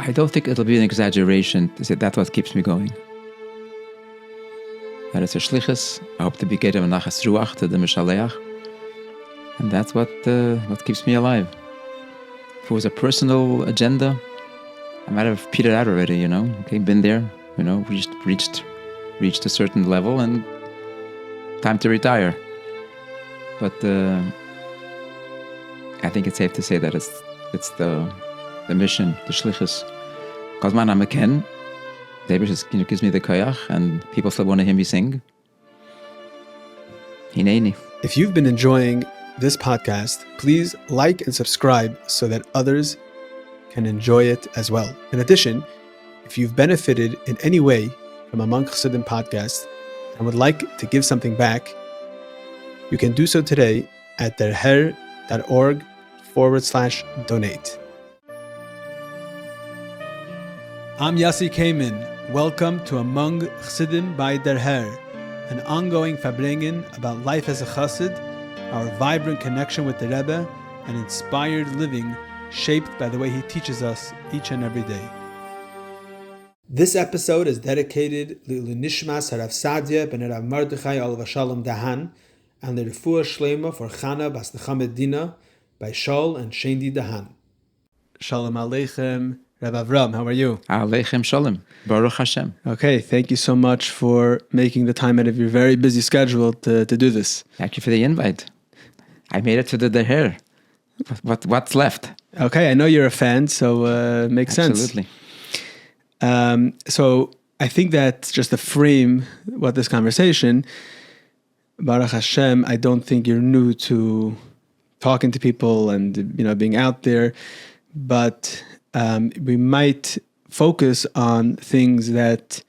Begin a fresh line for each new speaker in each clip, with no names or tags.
I don't think it'll be an exaggeration to say that's what keeps me going. That it's a Shlichus. I hope to be getting a nachas ruach to the Mishaleach. And that's what keeps me alive. If it was a personal agenda, I might have petered out already, Okay, been there, reached a certain level and time to retire. But I think it's safe to say that it's the mission, the Shlichus. Because man, I'm a Ken. Rebbe just gives me the koyach, and people still want to hear me sing. Hineni.
If you've been enjoying this podcast, please like and subscribe so that others can enjoy it as well. In addition, if you've benefited in any way from a Among Chassidim podcast and would like to give something back, you can do so today at derher.org/donate. I'm Yossi Kamen. Welcome to Among Chassidim by Derher, an ongoing farbrengen about life as a Chossid, our vibrant connection with the Rebbe, and inspired living shaped by the way he teaches us each and every day. This episode is dedicated Li'ilui Nishmas Harav Sadia ben Rav Mordechai Olav Shalom Dahan and the Refuah Shlema for Chana Bas Nechamed Dina by Shaul and Shendi Dahan. Shalom Aleichem, Rav Avram, how are you?
Aleichem Shalom, Baruch Hashem.
Okay, thank you so much for making the time out of your very busy schedule to do this.
Thank you for the invite. I made it to the Derher. What's left?
Okay, I know you're a fan, so makes sense.
Absolutely.
So I think that just to frame what this conversation, Baruch Hashem, I don't think you're new to talking to people and being out there, but we might focus on things that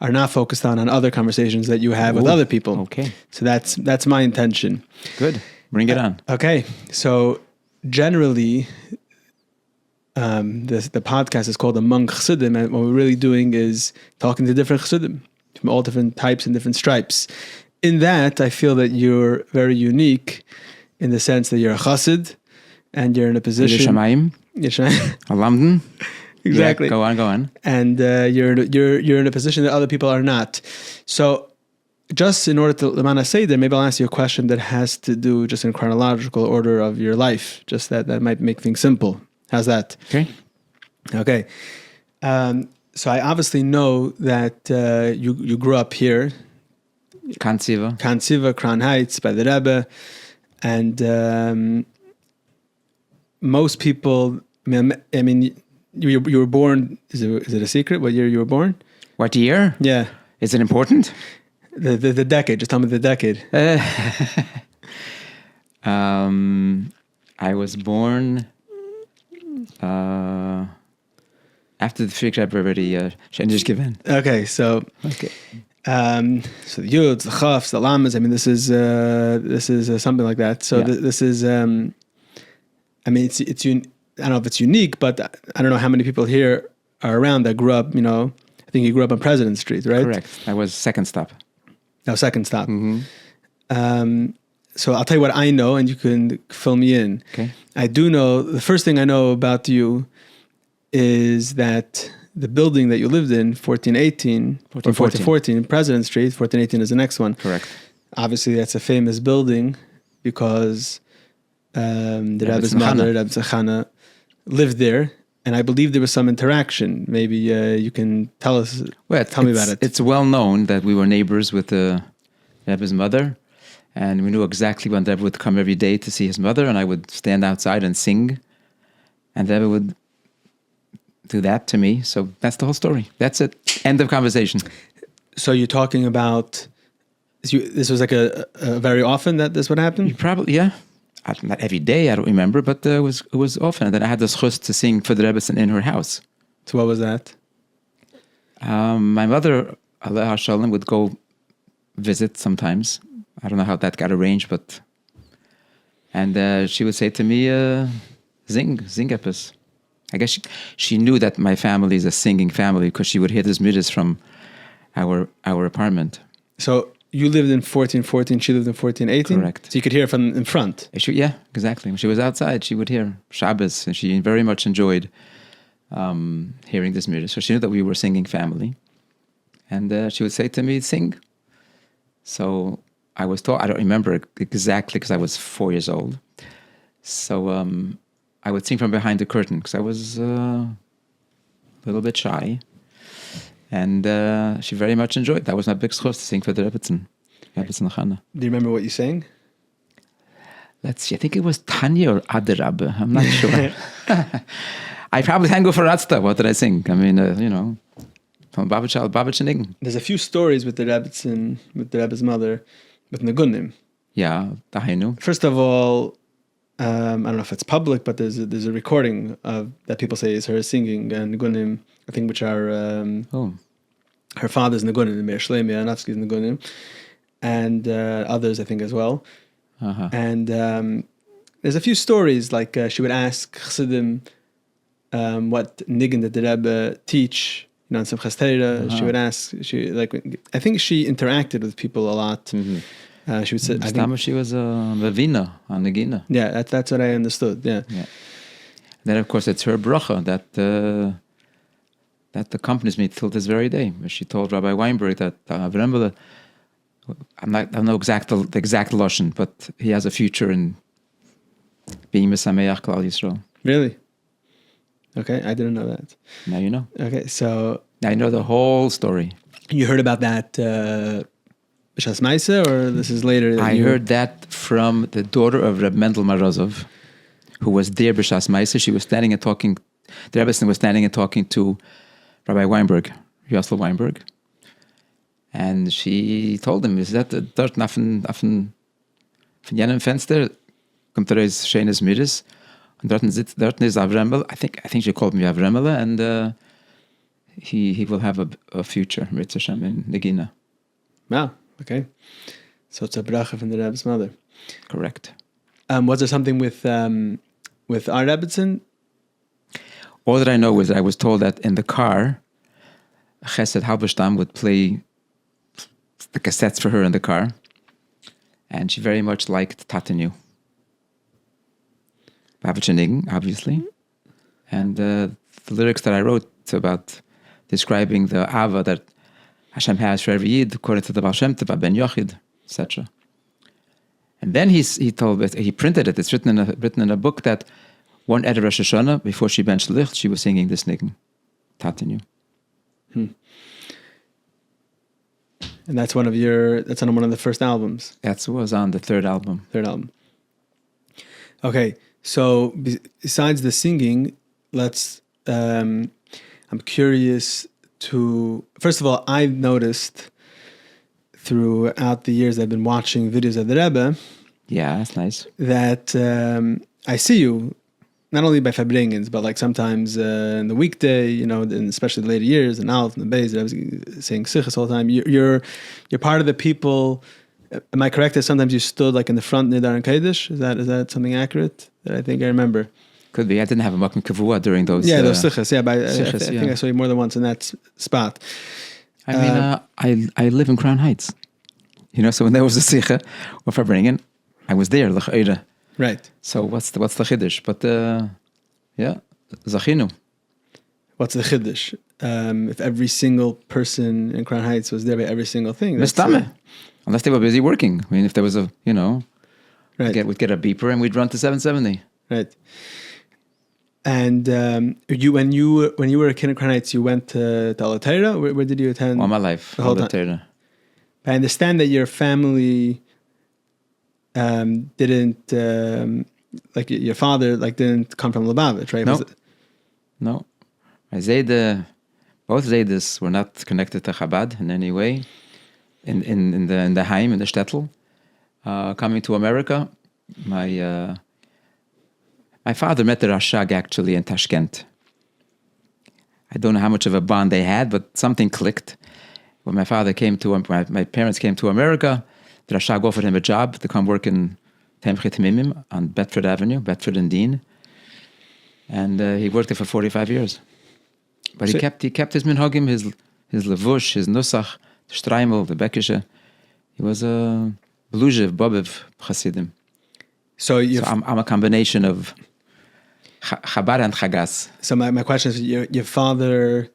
are not focused on other conversations that you have with other people.
Okay.
So that's my intention.
Good. Bring it on.
Okay. So generally, the podcast is called Among Chassidim, and what we're really doing is talking to different Chassidim from all different types and different stripes. In that, I feel that you're very unique in the sense that you're a Chassid and you're in a position.
Yeshamayim. Alamden.
Exactly.
Yeah, go on.
And you're in a position that other people are not. So, just in order to Lamana say that, maybe I'll ask you a question that has to do just in chronological order of your life. Just that might make things simple. How's that? Okay. So I obviously know that you grew up here. Kanziva, Crown Heights, by the Rebbe. And most people, I mean, you were born, is it a secret what year you were born?
What year?
Yeah.
Is it important?
The decade, just tell me the decade.
I was born after the Frick Rebbe already Shendish given.
Okay, so the Yuds, the Chafs, the Lamas. I mean, this is something like that. So this is. I mean, it's I don't know if it's unique, but I don't know how many people here are around that grew up. I think you grew up on President Street, right?
Correct. That was second stop.
Oh, second stop.
Mm-hmm.
So I'll tell you what I know, and you can fill me in.
Okay.
I do know, the first thing I know about you is that the building that you lived in, 1414, President Street, 1418 is the next one.
Correct.
Obviously, that's a famous building because the Rebbe's mother, Rebbe Tzachana, lived there. And I believe there was some interaction. Maybe you can tell us. Tell me about it.
It's well known that we were neighbors with the Rebbe's mother, and we knew exactly when the Rebbe would come every day to see his mother, and I would stand outside and sing, and the Rebbe would do that to me. So that's the whole story. That's it. End of conversation.
So you're talking about this was like a very often that this would happen?
You probably, yeah. Not every day, I don't remember, but it was often. And then I had the Chossid to sing for the Rebbe in her house.
So what was that?
My mother, Aleha Shalom, would go visit sometimes. I don't know how that got arranged, and she would say to me, "Zing epis." I guess she knew that my family is a singing family because she would hear this midas from our apartment.
So you lived in 1414, she lived in 1418?
Correct.
So you could hear from in front?
Yeah, exactly. When she was outside, she would hear Shabbos, and she very much enjoyed hearing this midrash. So she knew that we were singing family. And she would say to me, sing. So I was taught, I don't remember exactly because I was 4 years old. So I would sing from behind the curtain because I was a little bit shy. And she very much enjoyed. That was my big schos to sing for the Rebbetzin Chana.
Do you remember what you sang?
Let's see, I think it was Tanya or Adarabbe. I'm not sure. I probably sang for Ratzta. What did I sing? I mean, from Babich and Ingen.
There's a few stories with the Rebbetzin, with the Rebbe's mother, with Nagunim.
Yeah, Dahainu.
First of all, I don't know if it's public, but there's a recording of that people say is her singing Nagunim, I think, which are her father's Nagunim, Meir Shleimi Anatsky's Nagunim, and others, I think, as well.
Uh-huh.
And there's a few stories, like she would ask Chassidim what nigun did the Rebbe teach, on Simchas Torah. She would ask, I think she interacted with people a lot.
Mm-hmm.
She would say,
she was a Vavina, a Negina.
Yeah, that's what I understood, yeah.
Then, of course, it's her bracha that accompanies me till this very day. She told Rabbi Weinberg that Avraham, I don't know the exact lashon, but he has a future in being Mesameach Klal Yisrael.
Really? Okay, I didn't know that.
Now you know.
Okay, so
now you know the whole story.
You heard about that B'Shas Maisa, or this is later?
I heard that from the daughter of Reb Mendel Marozov, who was there B'Shas Maisa. She was standing and talking. The Rebbe was standing and talking to Rabbi Weinberg, Yossel Weinberg. And she told him, is that dort von jenem Fenster kommt schönes Miris, und dort ist Avraham. I think she called me Avraham, and he will have a future, Ritz Hashem, in Negina.
Wow, okay. So it's a bracha from the Rebbe's mother.
Correct.
Was there something with our Rebbetzin?
All that I know is that I was told that in the car, Chesed Halberstam would play the cassettes for her in the car, and she very much liked Tatenu. Babachenigin, obviously. And the lyrics that I wrote about describing the Ava that Hashem has for every Yid, according to the Baal Shem Tov, Ben Yochid, etc. And then he printed it. It's written in a book that one Erev Rosh Hashanah, before she ben Shlichus, she was singing this nigun, Tatenu.
And that's on one of the first albums.
That was on the third album.
Okay, so besides the singing, I'm curious to, first of all, I've noticed throughout the years I've been watching videos of the Rebbe.
Yeah, that's nice.
That I see you, not only by Fabringens, but like sometimes in the weekday, and especially the later years, and Alf and the Beis, I was saying Shlichus all the time. You're part of the people. Am I correct that sometimes you stood like in the front near Daran Kodesh? Is that something accurate that I think I remember?
Could be. I didn't have a makom kavua during those.
Yeah, those Shlichus. Yeah, but I think I saw you more than once in that spot.
I mean, I live in Crown Heights. So when there was a Sikha or Fabringen, I was there.
Right.
So what's the chiddush? But zachinu.
What's the chiddush? If every single person in Crown Heights was there by every single thing,
unless they were busy working. I mean, if there was a
right,
we'd get a beeper and we'd run to 770.
Right. And when you were a kid in Crown Heights, you went to Alateira. Where did you attend?
All my life, Alateira.
I understand that your family didn't like your father didn't come from Lubavitch, right?
No. Both Zaydas were not connected to Chabad in any way. In the Heim, in the shtetl. Coming to America, my father met the Rashag actually in Tashkent. I don't know how much of a bond they had, but something clicked. When my parents came to America, the Rashag offered him a job to come work in Temchet Mimim on Bedford Avenue, Bedford and Dean. And he worked there for 45 years. But he kept his minhagim, his levush, his nusach, the streimel, the bekische. He was a belujev, bobiv, chassidim. So I'm a combination of Chabad and Chagas.
So my question is, your father,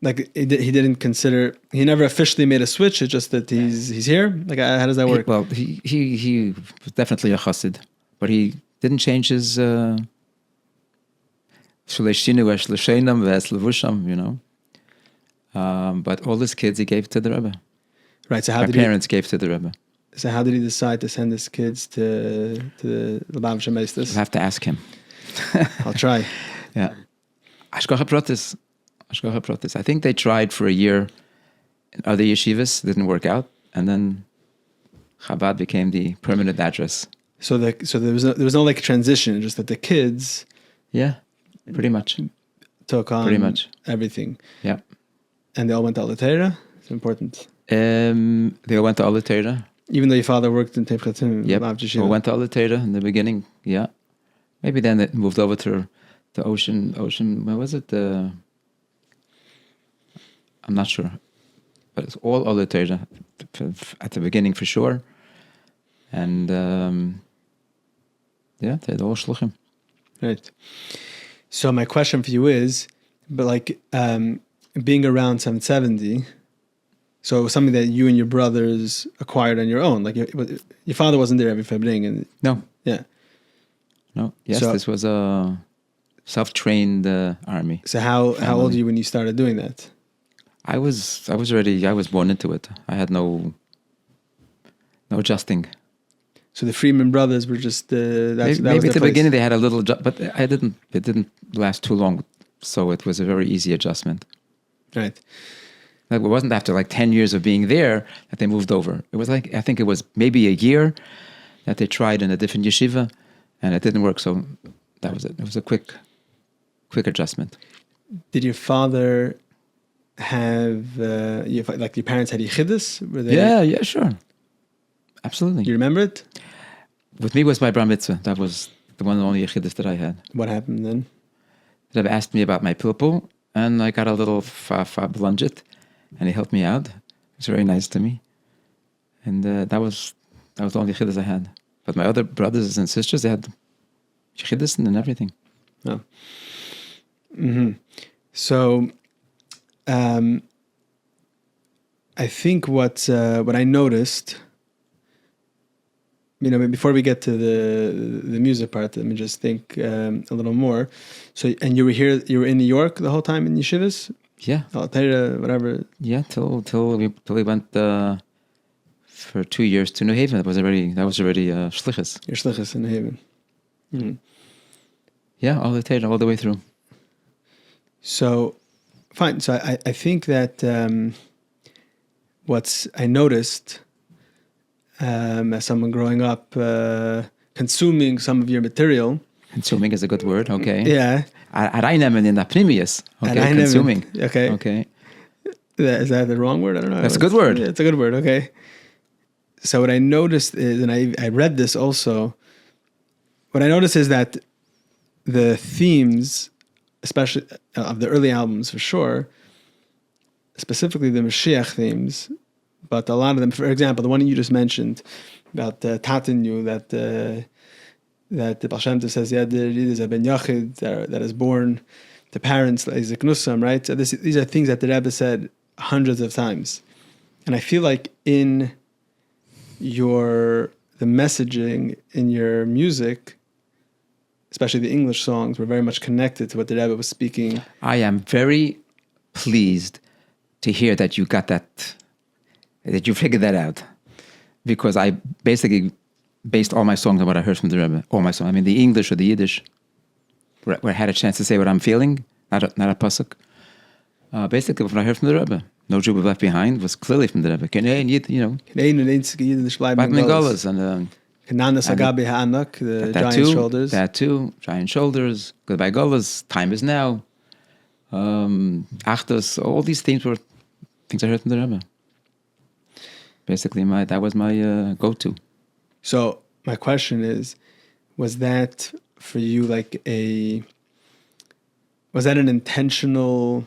like he never officially made a switch. It's just that he's here. Like how does that work?
Well, he was definitely a Chossid, but he didn't change his but all his kids he gave to the Rebbe.
Right. So
My parents gave to the Rebbe.
So how did he decide to send his kids to the Lubavitcher Meisters?
You'll have to ask him.
I'll try.
Yeah. Ashkocha Protis. I think they tried for a year in other yeshivas, didn't work out, and then Chabad became the permanent address.
So there was no like transition, just that the kids
Yeah, pretty much.
took on
Pretty much.
everything.
Yeah.
And they all went to Alatera. It's important.
They all went to Alatera.
Even though your father worked in Tefchatim.
Yep. All went to Alatera in the beginning. Yeah. Maybe then it moved over to Ocean. Where was it? I'm not sure, but it's all Alatera at the beginning for sure. And yeah, they're all shluchim.
Right. So my question for you is, but like being around 770, so it was something that you and your brothers acquired on your own. Like your father wasn't there every February. And
No.
Yeah.
No. Yes,
So-
this was a self-trained army.
So how old are you when you started doing that?
I was born into it. I had no adjusting.
So the Freeman brothers were just
Maybe at the beginning they had a little, but it didn't last too long. So it was a very easy adjustment.
Right.
Like it wasn't after like 10 years of being there that they moved over. It was like, I think it was maybe a year that they tried in a different yeshiva and it didn't work. So that was it. It was a quick adjustment.
Did your father have your parents had yichidus? Were they?
Yeah, sure. Absolutely.
You remember it?
With me was my bar mitzvah. That was the one and only yechidus that I had.
What happened then?
The Rebbe asked me about my pilpul, and I got a little blunget, and he helped me out. He was very nice to me. And that was the only yechidus I had. But my other brothers and sisters, they had yechidus and everything.
Oh. Mm-hmm. So, I think what I noticed, before we get to the music part, let me just think a little more. So, and you were in New York the whole time in yeshivas?
Yeah.
Whatever.
Yeah, till we went for 2 years to New Haven. That was already Shlichus.
Your Shlichus in New Haven. Mm-hmm.
Yeah, all the way through.
So, fine. So I think that I noticed as someone growing up consuming some of your material.
Consuming is a good word, okay.
Yeah.
Reinnehmen in the Pnimius. Okay, consuming.
Okay.
Okay.
Is that the wrong word? I don't know.
That's a good word.
It's a good word, okay. So what I noticed is, and I read this also, what I noticed is that the themes, especially of the early albums for sure, specifically the Mashiach themes, but a lot of them, for example, the one you just mentioned about Tatinu, that the Baal Shem Tov says, there is a ben Yachid that is born to parents, is a Knusam, right? So these are things that the Rebbe said hundreds of times. And I feel like in the messaging in your music, especially the English songs, were very much connected to what the Rebbe was speaking.
I am very pleased to hear that you got that you figured that out. Because I basically based all my songs on what I heard from the Rebbe. All my songs. I mean, the English or the Yiddish, where I had a chance to say what I'm feeling, not a pasuk. Basically, what I heard from the Rebbe. No Jew was left behind was clearly from the Rebbe. Golas and
the giant shoulders.
That too, giant shoulders. Goodbye Golas, time is now. Achtos, all these themes were things I heard from the Rebbe. Basically, that was my go-to.
So my question is, was that for you was that an intentional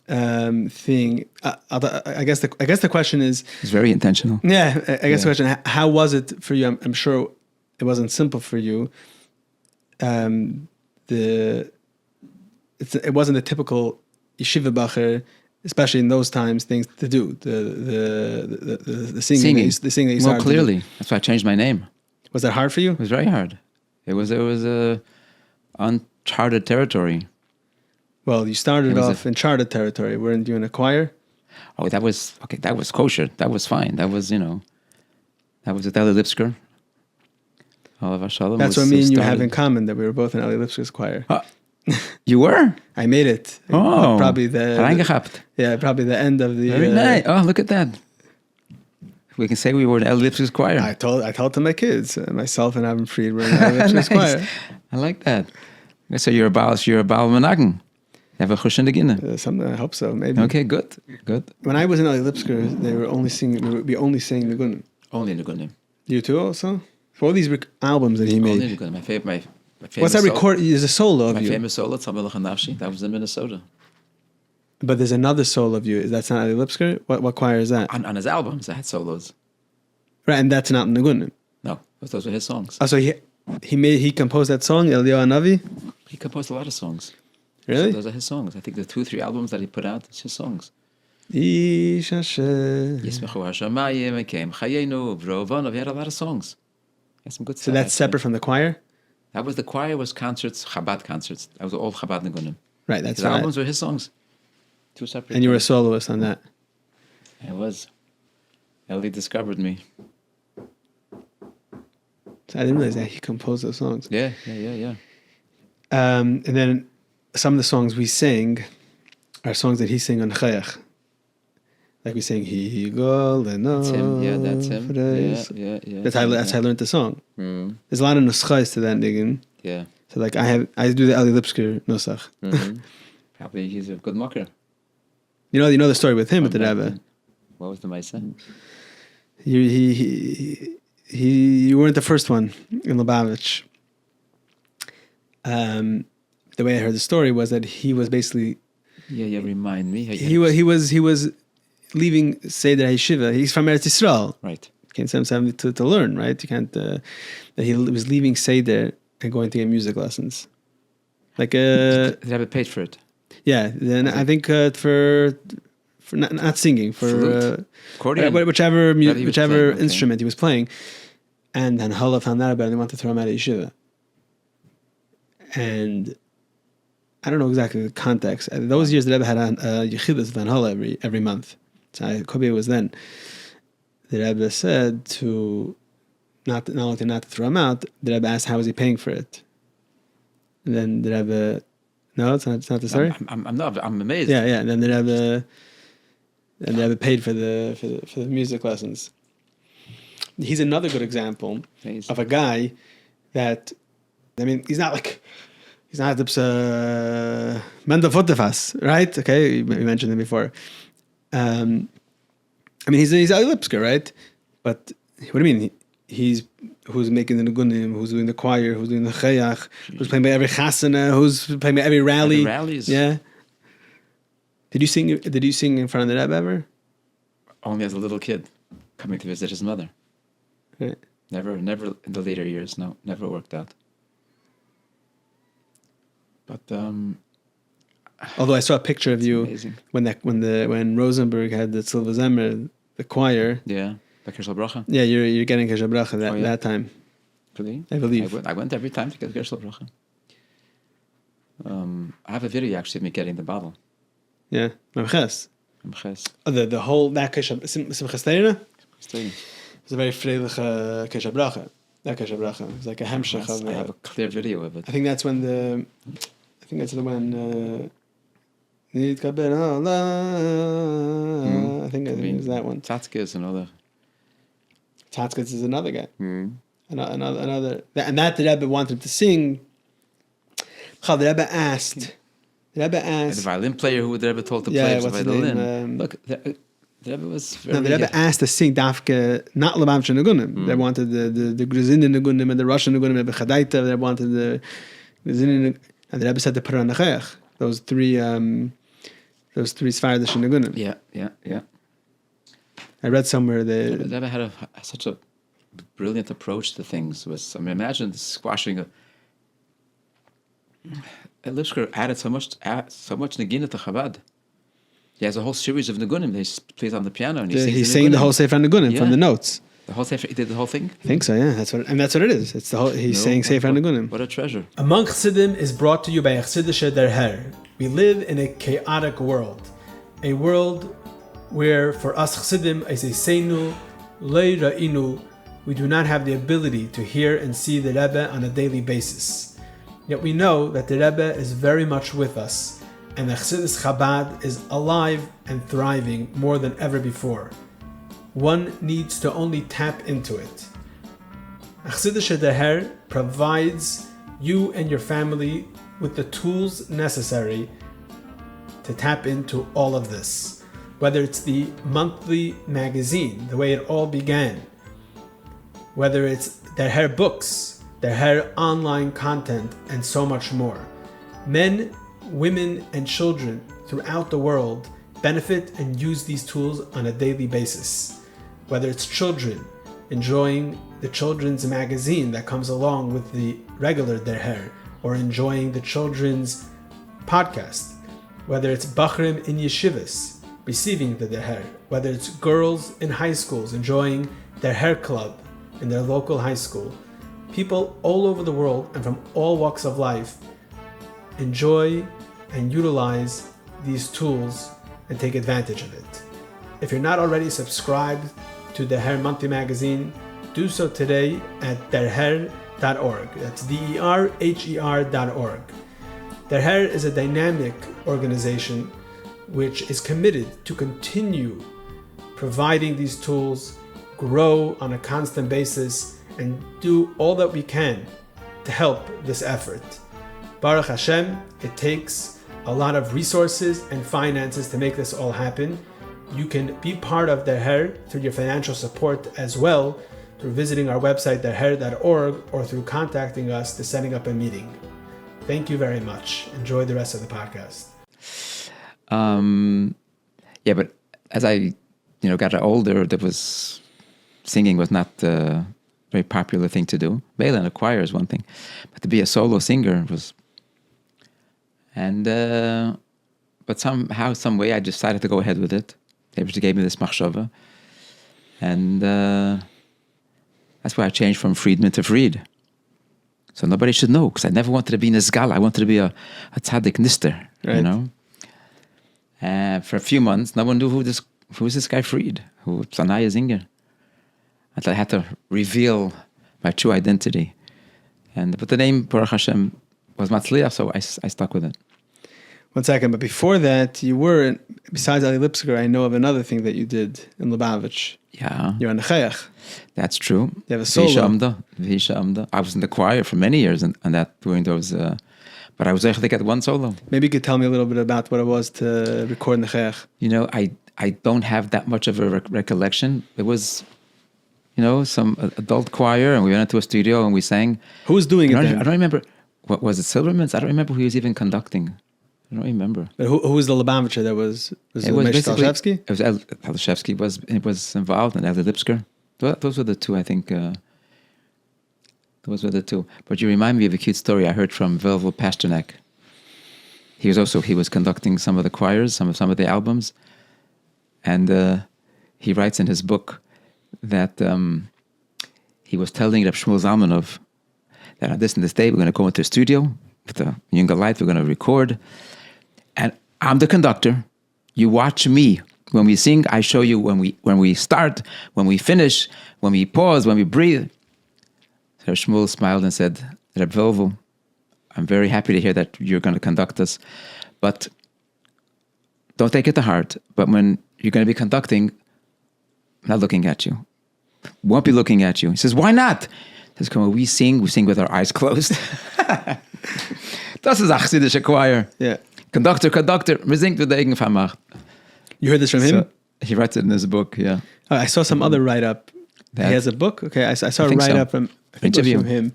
thing? I guess the question is.
It's very intentional.
Yeah, I guess the question: how was it for you? I'm sure it wasn't simple for you. it wasn't a typical yeshiva bacher, especially in those times, things to do. The singing. The singing that you started
clearly.
to do.
That's why I changed my name.
Was that hard for you?
It was very hard. It was uncharted territory.
Well, you started off in charted territory. Weren't you in a choir?
Oh, that was kosher. That was fine. That was, that was with Eli Lipsker.
That's what me and you have in common, that we were both in Eli Lipsker's choir.
You were?
I made it.
Oh,
probably the end of the...
Very nice. Oh, look at that. We can say we were in Eli Lipsker's choir.
I told to my kids, myself and Avraham Fried were in Eli Lipsker's choir.
I like that. So you're a Baal Menagen. You have a chush in the ginna.
Something, I hope so, maybe.
Okay, good.
When I was in Eli Lipsker, they were only singing, we would be only saying Negunim.
Only Negunim.
You too also? For all these albums that he made.
Only Negunim. My favorite
what's that record? There's a solo of you.
My famous solo, Tzamilach and Nafshi, that was in Minnesota.
But there's another solo of you. That's not Eli Lipsker? What choir is that?
On his albums, I had solos.
Right, and that's not Negunim.
No, those were his songs.
Oh, so he composed that song, Eliyahu Hanavi?
He composed a lot of songs.
Really?
So those are his songs. I think the 2-3 albums that he put out, it's his songs.
He had
a lot of songs. He had some good stuff.
So that's separate from the choir?
That was the choir, was concerts, Chabad concerts. That was all Chabad Negunim.
Right, that's
his
right.
albums were his songs. 2 separate.
And you were a soloist on that?
I was. Ellie discovered me.
So I didn't realize that he composed those songs.
Yeah.
And then some of the songs we sing are songs that he sang on Chayach. Like we sing,
That's him. Yeah, that's him. Yeah.
That's how I learned the song.
Mm.
There's a lot of nuschais to that niggin.
Yeah.
So like I do the Eli Lipsker nusach.
Mm-hmm. Probably he's a good mocker.
You know the story with him with the Rebbe.
What was the Maisa?
You weren't the first one in Lubavitch. The way I heard the story was that he was basically...
Yeah, remind me.
He was leaving Seder HaYeshiva. He's from Eretz Yisrael.
Right.
You can't send him to learn, right? You can't... that he was leaving Seder and going to get music lessons. Like...
Did Rebbe paid for it?
Yeah. Then I think for not singing, for...
accordion?
Whichever
playing,
instrument he was playing. And then Hala found out about it and they wanted to throw him out of Yeshiva. And I don't know exactly the context. Those years the Rebbe had Yechidus Van Hala every month. So it could be it was then. The Rebbe said to not only not to throw him out, the Rebbe asked how was he paying for it. And then the Rebbe, no, it's not the story.
I'm amazed.
Yeah. And then the Rebbe paid for the music lessons. He's another good example of a guy that, I mean, he's not Mendel Futtefas, right? Okay, we mentioned him before. I mean, he's Eli Lipsker, right? But what do you mean? He's who's making the Negunim, who's doing the choir, who's doing the Chayach, who's playing by every chasana, who's playing by every rally.
Rallies.
Yeah. Did you sing in front of the Rebbe ever?
Only as a little kid, coming to visit his mother.
Right.
Never in the later years. No, never worked out. But
although I saw a picture of you
amazing.
when Rosenberg had the Tzilva Zemer, the choir.
Yeah, the Gershel Bracha.
Yeah, you're getting Gershel Bracha that time.
Really?
I believe.
I went every time to get Gershel Bracha. I have a video actually of me getting the bottle.
Yeah, Memches.
Memches.
The whole that Simchas Torah. It's a very freilich Kesha Bracha. That Kesha Bracha. It's like a hemshech of...
I have a clear video of it.
I think that's when Need Kaber Allah. I think it's that one.
Tatska is another.
Tatskis is another guy. Another. And that the Rebbe wanted to sing. The Rebbe asked... The
violin player who the Rebbe told to play the violin. Look, the Rebbe was very...
No, the Rebbe asked to sing Dafke, not Lubavitcher Negunim. They wanted the Gruzinin Negunim and the Russian Negunim, the Chadaita. They wanted the Gruzinin, and the Rebbe said to put it on the Chayach. Those three Sfaradish Negunim.
Yeah.
I read somewhere that...
The Rebbe had such a brilliant approach to things. Imagine squashing Lipsker added so much Nagina to Chabad. He has a whole series of Nagunim. He plays on the piano and
He's saying the whole Sefer Nagunim from the notes.
The whole Sefer, he did the whole thing?
I think so, yeah. That's what it is. It's the whole. He's saying Sefer Nagunim.
What a treasure.
Among Chassidim is brought to you by Chassidische Der Herr. We live in a chaotic world. A world where for us Chassidim is a seinu, lei ra'inu. We do not have the ability to hear and see the Rebbe on a daily basis. Yet we know that the Rebbe is very much with us, and the Chassidus Chabad is alive and thriving more than ever before. One needs to only tap into it. Chassidische Der Herr provides you and your family with the tools necessary to tap into all of this. Whether it's the monthly magazine, the way it all began, whether it's Der Herr books, Der Herr online content, and so much more. Men, women, and children throughout the world benefit and use these tools on a daily basis. Whether it's children enjoying the children's magazine that comes along with the regular Der Herr, or enjoying the children's podcast, whether it's Bachrim in yeshivas receiving the Der Herr, whether it's girls in high schools enjoying Der Herr club in their local high school. People all over the world and from all walks of life enjoy and utilize these tools and take advantage of it. If you're not already subscribed to the Herr Monthly Magazine, do so today at derher.org. That's derher.org. Der Herr is a dynamic organization which is committed to continue providing these tools, grow on a constant basis, and do all that we can to help this effort. Baruch Hashem, it takes a lot of resources and finances to make this all happen. You can be part of Der Herr through your financial support as well, through visiting our website derher.org, or through contacting us to setting up a meeting. Thank you very much. Enjoy the rest of the podcast.
Yeah, but as I got older, singing was not a very popular thing to do. Vela in a choir is one thing, but to be a solo singer was. And but somehow, some way, I decided to go ahead with it. They just gave me this machshava, and that's why I changed from Friedman to Fried. So nobody should know, because I never wanted to be Nizgal. I wanted to be a tzaddik nister,
right.
For a few months, no one knew who was this guy Fried, who Sanaya Zinger. Until I had to reveal my true identity. But the name, Baruch Hashem, was Matzliach, so I stuck with it.
1 second, but before that, you were, besides Ali Lipsker, I know of another thing that you did in Lubavitch.
Yeah.
You're on the Chayach.
That's true.
You have a solo.
Visha Amda. I was in the choir for many years, and that during those, but I was able to get one solo.
Maybe you could tell me a little bit about what it was to record in the Chayach.
I don't have that much of a recollection. It was, some adult choir, and we went into a studio and we sang.
Who was doing it then?
I don't remember. What was it, Silverman's? I don't remember who he was even conducting. I don't remember.
But who was the Lubavitcher that was it Mesh Talshevsky?
It was Talshevsky was involved, and Eli Lipsker. Those were the two, I think. Those were the two. But you remind me of a cute story I heard from Velvel Pasternak. He was conducting some of the choirs, some of the albums, and he writes in his book that he was telling Reb Shmuel Zalmanov that on this and this day we're going to go into a studio with the younger light, we're going to record, and I'm the conductor. You watch me. When we sing, I show you when we start, when we finish, when we pause, when we breathe. So Shmuel smiled and said, Reb Velvel, I'm very happy to hear that you're going to conduct us, but don't take it to heart. But when you're going to be conducting, I'm not looking at you. Won't be looking at you. He says, why not? He says, when we sing with our eyes closed. Das ist a Chassidische choir.
Yeah.
Conductor, wir singt mit der Egen vermacht.
You heard this from him?
So, he writes it in his book, yeah.
Oh, I saw some other write-up. He has a book? Okay, I saw a write-up from, I think it was from him.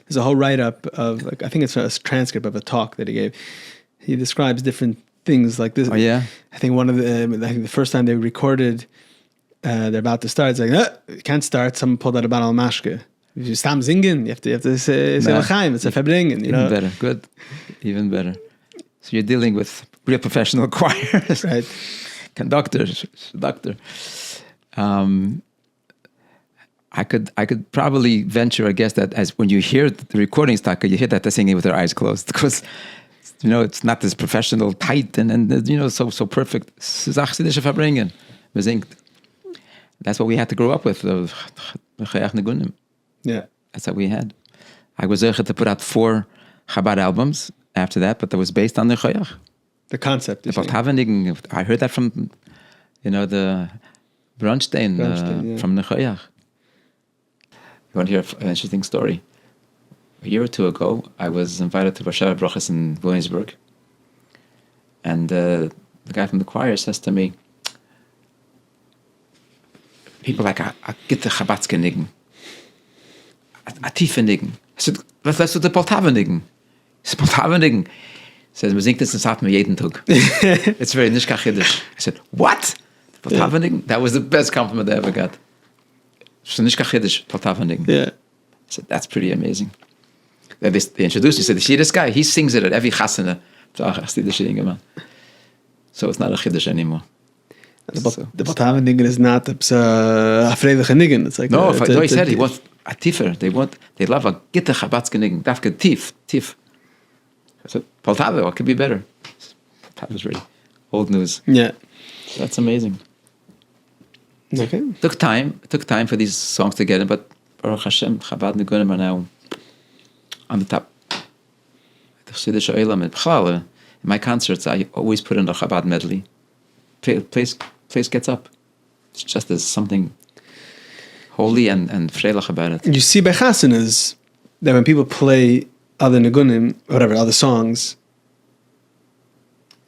There's a whole write-up of, I think it's a transcript of a talk that he gave. He describes different things like this.
Oh, yeah?
I think the first time they recorded, they're about to start, it's like, you can't start. Someone pulled out a bottle of mashke. If you stop singing, you have to say L'chaim. It's a verbringen, you know.
Even better, good, even better. So you're dealing with real professional choirs,
Right?
Conductor. I could probably venture a guess that as when you hear the recording stuck, you hear that they're singing with their eyes closed because it's not this professional tight and so perfect. Es ist Chassidische Verbringen. Man singt. That's what we had to grow up with.
Yeah.
That's what we had. I was able to put out 4 Chabad albums after that, but that was based on the Chayach.
The concept.
About Havenigen. I heard that from, the Bronstein, from the Chayach. You want to hear an interesting story? A year or 2 ago, I was invited to Varshavah Brochus in Williamsburg. And the guy from the choir says to me, people like, I get the Chabadske Nigen. A tiefe Nigen. I said, was lässt du der Poltava Nigen? He said, Poltava Nigen. He says, man singt das in Satme jeden Tag. It's very nicht Chassidic. I said, what? Poltava Nigen? That was the best compliment I ever got. So nicht Chassidic, Poltava Nigen.
Yeah.
I said, that's pretty amazing. They introduced me, said, you see this guy? He sings it at every chasana. So it's not a chiddush anymore.
The Poltava Nigen is not a freiliche Nigen. It's like
he said he wants a tifer. They love a gitte Chabadske Nigen. Dafke tief. I said, Poltava, what could be better? Poltava's really old news.
Yeah.
That's amazing.
Okay.
It took time for these songs to get in, but Baruch Hashem, Chabad Nigunim are now on the top. The Chassidic Olam, in my concerts, I always put in a Chabad medley. Place gets up. It's just there's something holy and freilich about it.
You see by chasanas that when people play other nigunim, whatever, other songs,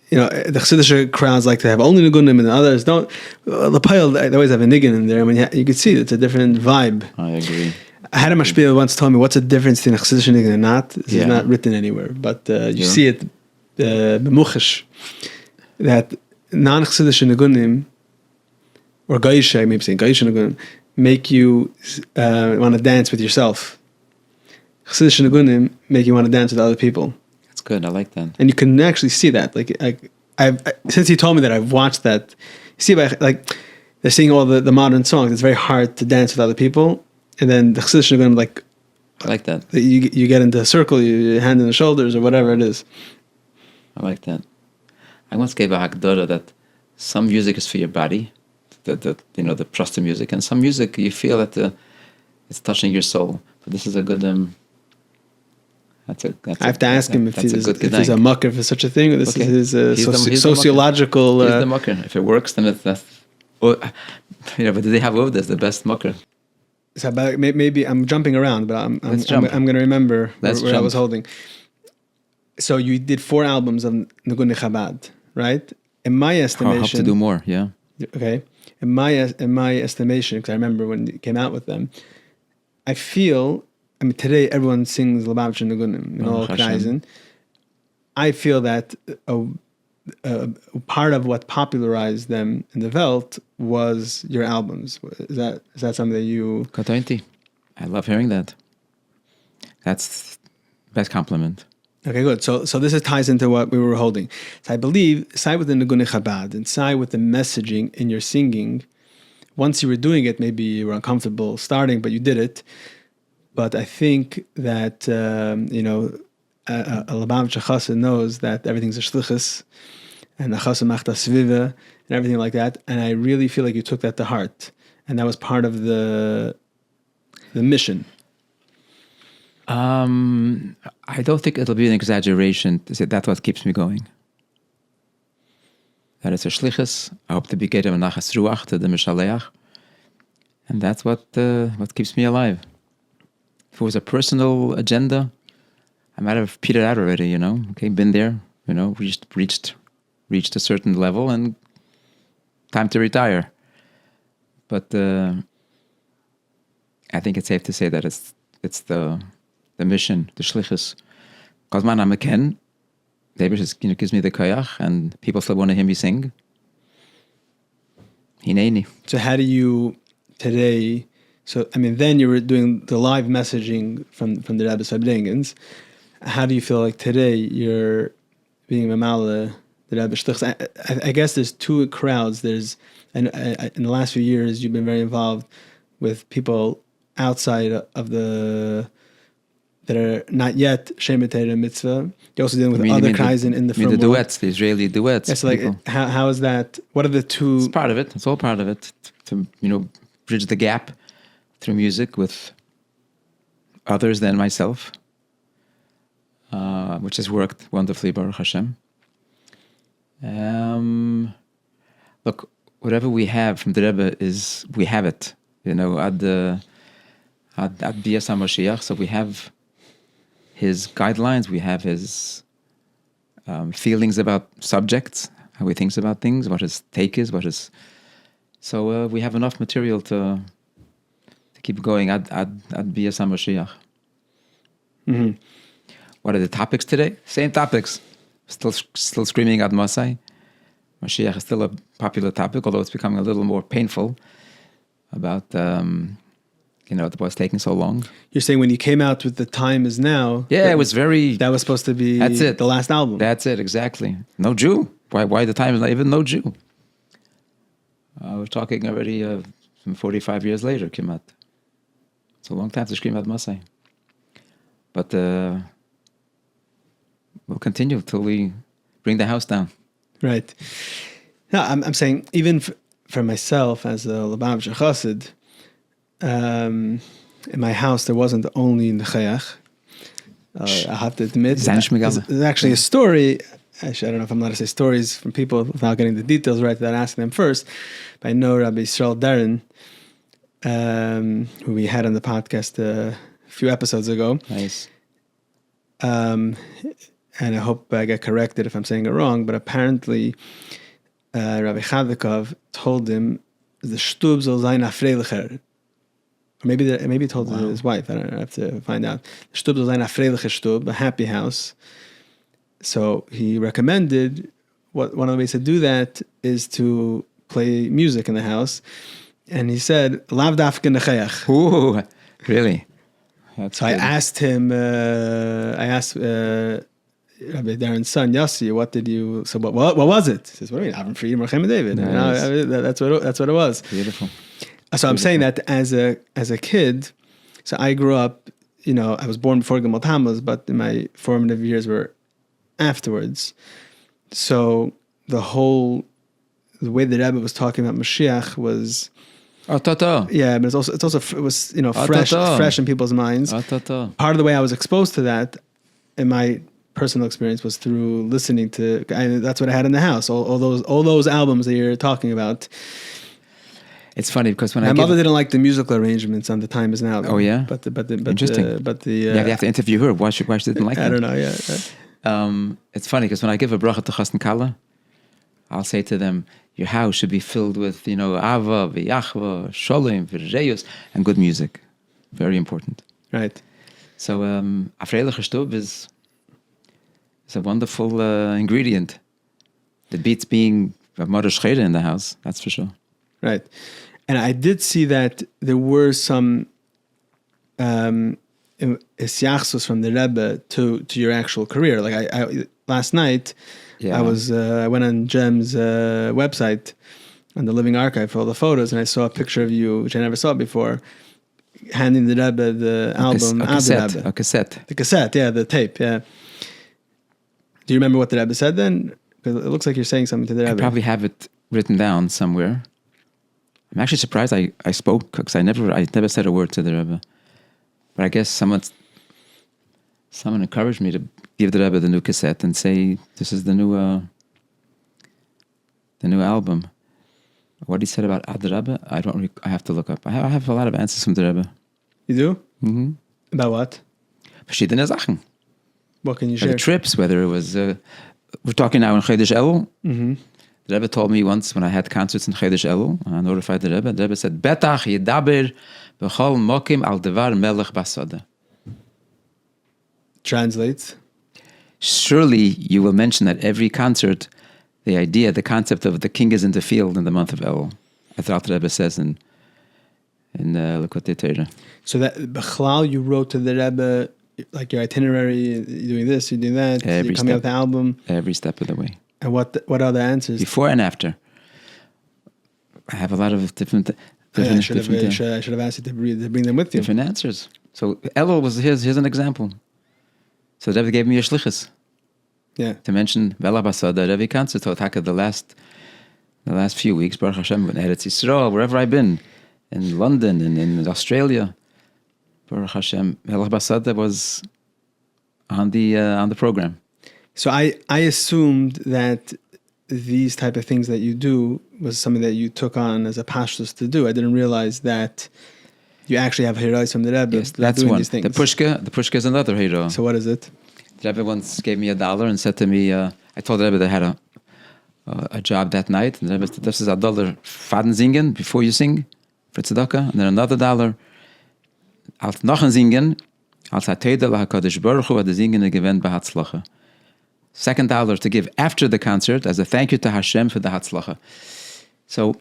the Chassidic crowds like to have only nigunim and the others don't. The pile, they always have a nigun in there. I mean, you can see it's a different vibe.
I agree.
I had a mashpia once told me what's the difference between a Chassidic nigun and not. This is not written anywhere, but you see it b'muchesh that non-Chassidic nigunim or Gaisha, maybe saying Gaisha nigunim, make you want to dance with yourself. Chassidic nigunim make you want to dance with other people.
That's good. I like that.
And you can actually see that. Like I've since he told me that, I've watched that. You see, like they're singing all the modern songs. It's very hard to dance with other people. And then the Chassidic nigunim, like
I like that.
You get into a circle, your hand in the shoulders or whatever it is.
I like that. I once gave a hakdara that some music is for your body, the prosta music, and some music you feel that it's touching your soul. But this is a good. I
have to ask him if he's a mucker for such a thing, or this is his sociological.
He's the mucker. If it works, then that's. But do they have Ovdas, the best mucker?
So maybe I'm jumping around, but I'm going to remember where I was holding. So you did 4 albums of Nigun Chabad, right? In my estimation, I
hope to do more. Yeah.
Okay. In my estimation, because I remember when you came out with them, I feel. I mean, today everyone sings Lubavitcher Nigunim in all Kreisen. I feel that part of what popularized them in the Welt was your albums. Is that something that you?
Katointi. I love hearing that. That's the best compliment.
Okay, good. So this ties into what we were holding. So I believe, side with the Nigun Chabad and side with the messaging in your singing, once you were doing it, maybe you were uncomfortable starting, but you did it. But I think that, a Lubavitcher Chossid knows that everything's a Shlichus, and a Chossid macht das Svive, and everything like that. And I really feel like you took that to heart. And that was part of the mission.
I don't think it'll be an exaggeration to say that's what keeps me going. That it's a Shlichus. I hope to be getting a nachas ruach to the Mishaleach. And that's what keeps me alive. If it was a personal agenda, I might have petered out already, Okay, been there, reached a certain level and time to retire. But I think it's safe to say that it's the mission, the Shlichus. Because man, I'm a Ken. Rebbe gives me the koyach, and people still want to hear me sing. Hineni.
So how do you today So, I mean, then you were doing the live messaging from the Rebbe's Fabringens. How do you feel like today you're being Mamala, the Rebbe Shlichus? I guess there's two crowds. There's, and in the last few years, you've been very involved with people outside of that are not yet Shema Torah Mitzvah. You're also dealing with other guys in the
the duets, the Israeli duets.
Yeah, so like, how is that? What are the two?
It's part of it. It's all part of it. To bridge the gap through music with others than myself, which has worked wonderfully, Baruch Hashem. Look, whatever we have from the Rebbe we have it. Ad Bias HaMashiach. So we have his guidelines, we have his feelings about subjects, how he thinks about things, what his take is, so we have enough material to keep going ad Bias HaMashiach.
Mm-hmm.
What are the topics today? Same topics. Still screaming ad Masai. Mashiach is still a popular topic, although it's becoming a little more painful about what's taking so long.
You're saying when you came out with The Time Is Now.
Yeah, it was very...
That was supposed to be
that's it.
The last album.
That's it, exactly. No Jew. Why The Time Is Not even no Jew? We're talking already 45 years later, Kimat. It's a long time to scream at Masai. But we'll continue till we bring the house down.
Right. No, I'm saying even for myself as a Lubavitcher Chossid, in my house there wasn't only Necheach. I have to admit, there's actually a story. Actually, I don't know if I'm allowed to say stories from people without getting the details right, without asking them first. But I know Rabbi Yisrael Darren, who we had on the podcast a few episodes ago.
Nice.
And I hope I get corrected if I'm saying it wrong, but apparently Rabbi Chadikov told him the shtub soll sein a freilicher. Or maybe he told his wife. I don't know. I have to find out. The shtub soll sein a freilicher shtub, a happy house. So he recommended one of the ways to do that is to play music in the house, and he said lav dafka necheach.
Ooh, really?
So I asked him. Rabbi Darren's son Yossi, what did you? So what was it? He says, "What do you mean? Avraham Fried, Merchem David."
Nice.
That's what it was.
Beautiful.
So I'm saying that as a kid, so I grew up. I was born before Gimel Tammuz, but my formative years were afterwards. So the way the Rebbe was talking about Mashiach was. Yeah, but it was fresh in people's minds. Part of the way I was exposed to that in my personal experience was through listening to. That's what I had in the house. All those albums that you're talking about.
It's funny because when
my mother didn't like the musical arrangements on The Time Is Now.
Oh yeah,
but
interesting.
You
have to interview her. Why she didn't like that?
I don't know. Yeah.
It's funny because when I give a bracha to Chassan Kala, I'll say to them, your house should be filled with, Ava, V'yachva, Sholem, V'reyus, and good music. Very important.
Right.
So, Afreiliche Stub is a wonderful ingredient. The beats being a Mother Shcheda in the house, that's for sure.
Right. And I did see that there were some isyachsos from the Rebbe to your actual career. Like I last night, I went on Jem's website on the Living Archive for all the photos, and I saw a picture of you, which I never saw before, handing the Rebbe the album.
A cassette.
The cassette, yeah, the tape, yeah. Do you remember what the Rebbe said then? Because it looks like you're saying something to the Rebbe.
I probably have it written down somewhere. I'm actually surprised I spoke, because I never said a word to the Rebbe. But I guess someone encouraged me to give the Rebbe the new cassette and say, this is the new album. What he said about Ad Rebbe, I have to look up. I have a lot of answers from the Rebbe.
You do?
Mm-hmm.
About what?
Verschiedene Sachen.
What can you share?
The trips, whether it was, we're talking now in Chodesh Elul.
Mm-hmm.
The Rebbe told me once when I had concerts in Chodesh Elul, I notified the Rebbe said, Betach yidaber b'chol mokim al devar melech basada.
Translates.
Surely you will mention at every concert the concept of the king is in the field in the month of Elul. I thought the Rebbe says in in Likutei Torah.
So that Bechlal, you wrote to the Rebbe, like your itinerary, you're doing this, you're doing that,
Every
you're coming out
step.
with the album.
Every step of the way.
And what are the answers?
Before and after. I have a lot of different
I should have asked you to bring them with you.
different answers. So Elul was here's an example. So the Rebbe gave me a Shlichus.
Yeah.
To mention Vela Basada, Rebbe Kanzer Totaka the last few weeks, Baruch Hashem, in Eretz Yisrael, wherever I've been, in London and in Australia, Baruch Hashem, Vela Basada was on the program.
So I assumed that these type of things that you do was something that you took on as a pashtus to do. I didn't realize that you actually have heroes from the Rebbe.
Yes, that's
doing
one.
These things.
The Pushka is another hero.
So what is it?
The Rebbe once gave me $1 and said to me, I told the Rebbe that I had a job that night, and the Rebbe said, this is $1 faden singen before you sing for tzedakah, and then another $1 als noch ein singen als a teidel HaKadosh Baruch Hu hat the singen gewend behatzlacha. $2 to give after the concert as a thank you to Hashem for the hatzlacha. So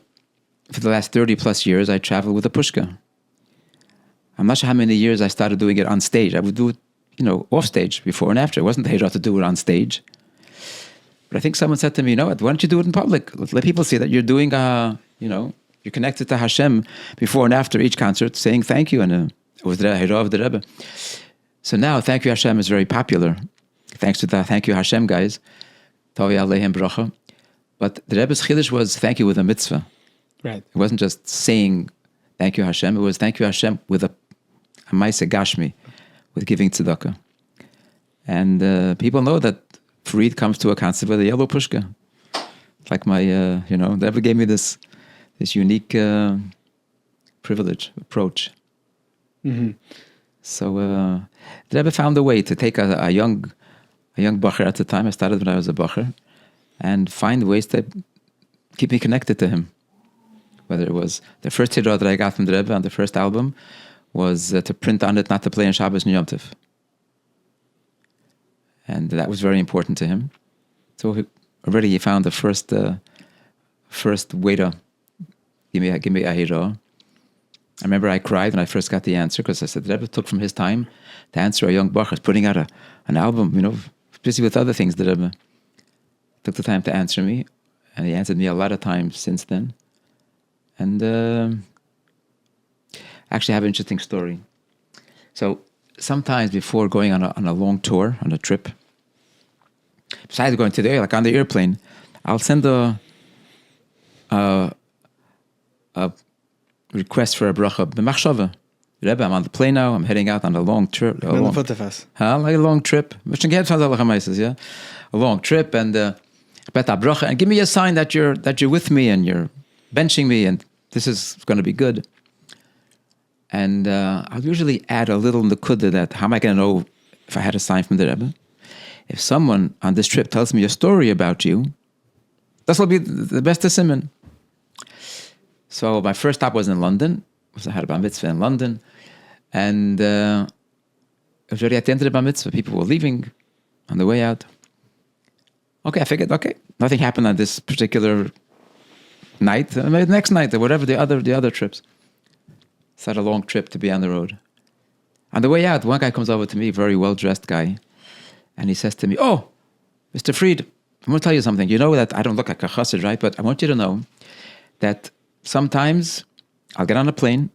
for the last 30 plus years, I traveled with a pushka. I'm not sure how many years I started doing it on stage. I would do it, off stage, before and after. It wasn't the to do it on stage. But I think someone said to me, why don't you do it in public? Let people see that you're doing, you're connected to Hashem before and after each concert, saying thank you. And it was the hero of the Rebbe. So now, thank you Hashem is very popular. Thanks to that, thank you Hashem, guys. Tovi Aleichem Bracha. But the Rebbe's Chiddush was thank you with a mitzvah.
Right.
It wasn't just saying thank you Hashem. It was thank you Hashem with a Maaseh Gashmi, with giving tzedakah. And people know that Fried comes to a concert with a yellow pushka. Like my, the Rebbe gave me this unique privilege, approach.
Mm-hmm.
So the Rebbe found a way to take a young bacher at the time. I started when I was a bacher, and find ways to keep me connected to him. Whether it was the first hidra that I got from the Rebbe on the first album was to print on it not to play on Shabbos and Yom Tov. And that was very important to him. So he found the first way to give me a hidra. I remember I cried when I first got the answer, because I said the Rebbe took from his time to answer a young bacher putting out an album, busy with other things. The Rebbe took the time to answer me, and he answered me a lot of times since then. And actually I have an interesting story. So sometimes before going on a long tour, on a trip, besides going to the air, like on the airplane, I'll send a request for a bracha b'machshava. Rebbe, I'm on the plane now. I'm heading out on a long trip. Like a long trip. Yeah, a long trip, and bracha, and give me a sign that you're with me and you're benching me, and this is going to be good. And I'll usually add a little nekuda that how am I going to know if I had a sign from the Rebbe? If someone on this trip tells me a story about you, this will be the best siman. So my first stop was in London. I had a bar mitzvah in London. And it was already at the end of the bar mitzvah. People were leaving on the way out. Okay, I figured, nothing happened on this particular night. Maybe the next night or whatever, the other trips. It's not a long trip to be on the road. On the way out, one guy comes over to me, very well-dressed guy, and he says to me, "Oh, Mr. Fried, I'm going to tell you something. You know that I don't look like a chassid, right? But I want you to know that sometimes I'll get on a plane,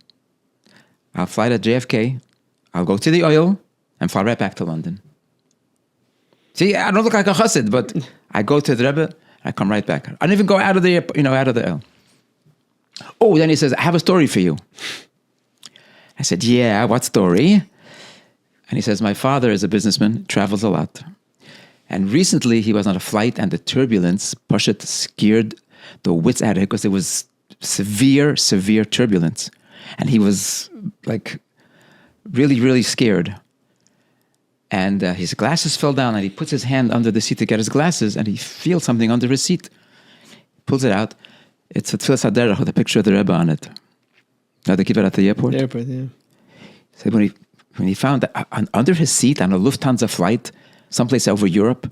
I'll fly to JFK, I'll go to the oil, and fly right back to London. See, I don't look like a chassid, but I go to the Rebbe, I come right back. I don't even go out of the oil. Oh, then he says, I have a story for you. I said, yeah, what story? And he says, my father is a businessman, travels a lot. And recently he was on a flight, and the turbulence, Pashat, scared the wits out of it, because it was severe turbulence. And he was like really, really scared. And his glasses fell down, and he puts his hand under the seat to get his glasses, and he feels something under his seat. Pulls it out. It's a Tfilas HaDerech with a picture of the Rebbe on it. Now they keep it at the airport.
The airport, yeah.
So when he found that under his seat on a Lufthansa flight, someplace over Europe,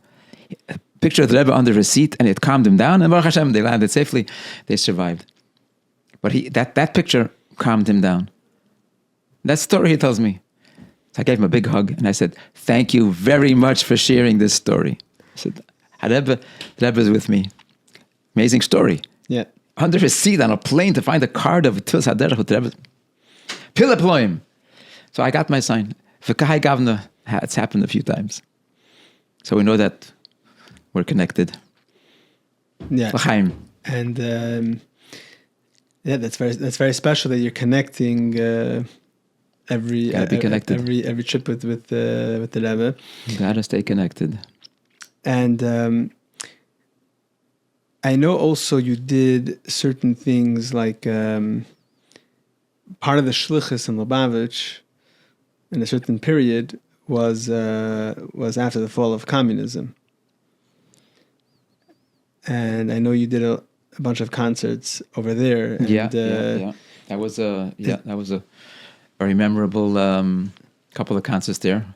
a picture of the Rebbe under his seat, and it calmed him down. And Baruch Hashem, they landed safely. They survived. But that picture calmed him down. That story he tells me. So I gave him a big hug and I said, thank you very much for sharing this story. I said, the Rebbe is with me. Amazing story.
Yeah.
Under his seat on a plane to find a card of Tils Haderech with Rebbe. Piliploim. So I got my sign. V'kahai Gavna, it's happened a few times. So we know that we're connected.
Yeah.
L'chaim.
And that's very special that you're connecting every trip with the Rebbe.
You gotta stay connected.
And I know also you did certain things like part of the Shlichus in Lubavitch in a certain period was after the fall of communism. And I know you did a bunch of concerts over there. And,
yeah. That was a very memorable couple of concerts there.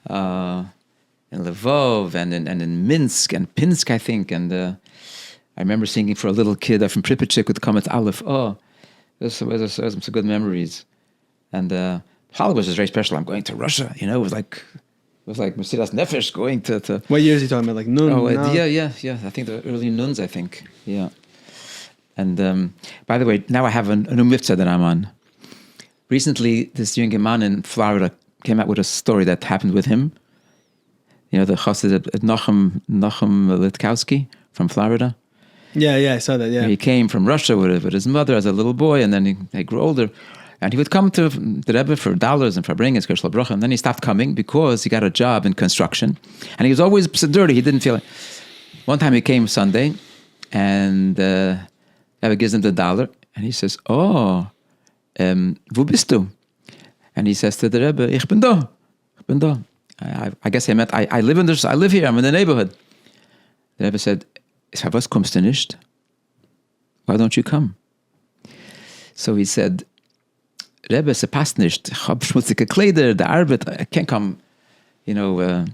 In Lvov and in Minsk and Pinsk, I think. And I remember singing for a little kid from Pripyat with Komet Aleph. Oh, those were some good memories. And Hollywood was just very special. I'm going to Russia, it was like Mesiras Nefesh going to.
What years are you talking about? Like Nun?
Oh, yeah. I think the early Nuns, I think. Yeah. And by the way, now I have a new mitzvah that I'm on. Recently, this young man in Florida came out with a story that happened with him. The Chossid Nachum Litkowski from Florida.
Yeah, I saw that, yeah.
He came from Russia with his mother as a little boy, and then he grew older. And he would come to the Rebbe for dollars and for bringing his Kirshla Bracha, and then he stopped coming because he got a job in construction. And he was always so dirty, he didn't feel it. One time he came Sunday, and Rebbe gives him the $1, and he says, wo bist du? And he says to the Rebbe, ich bin da. I guess he meant, I live here, I'm in the neighborhood. The Rebbe said, was kommst du nicht? Why don't you come? So he said, Rebbe, es passt nicht. Ich hab schmutzige Kleider, the Arbeit, I can't come. I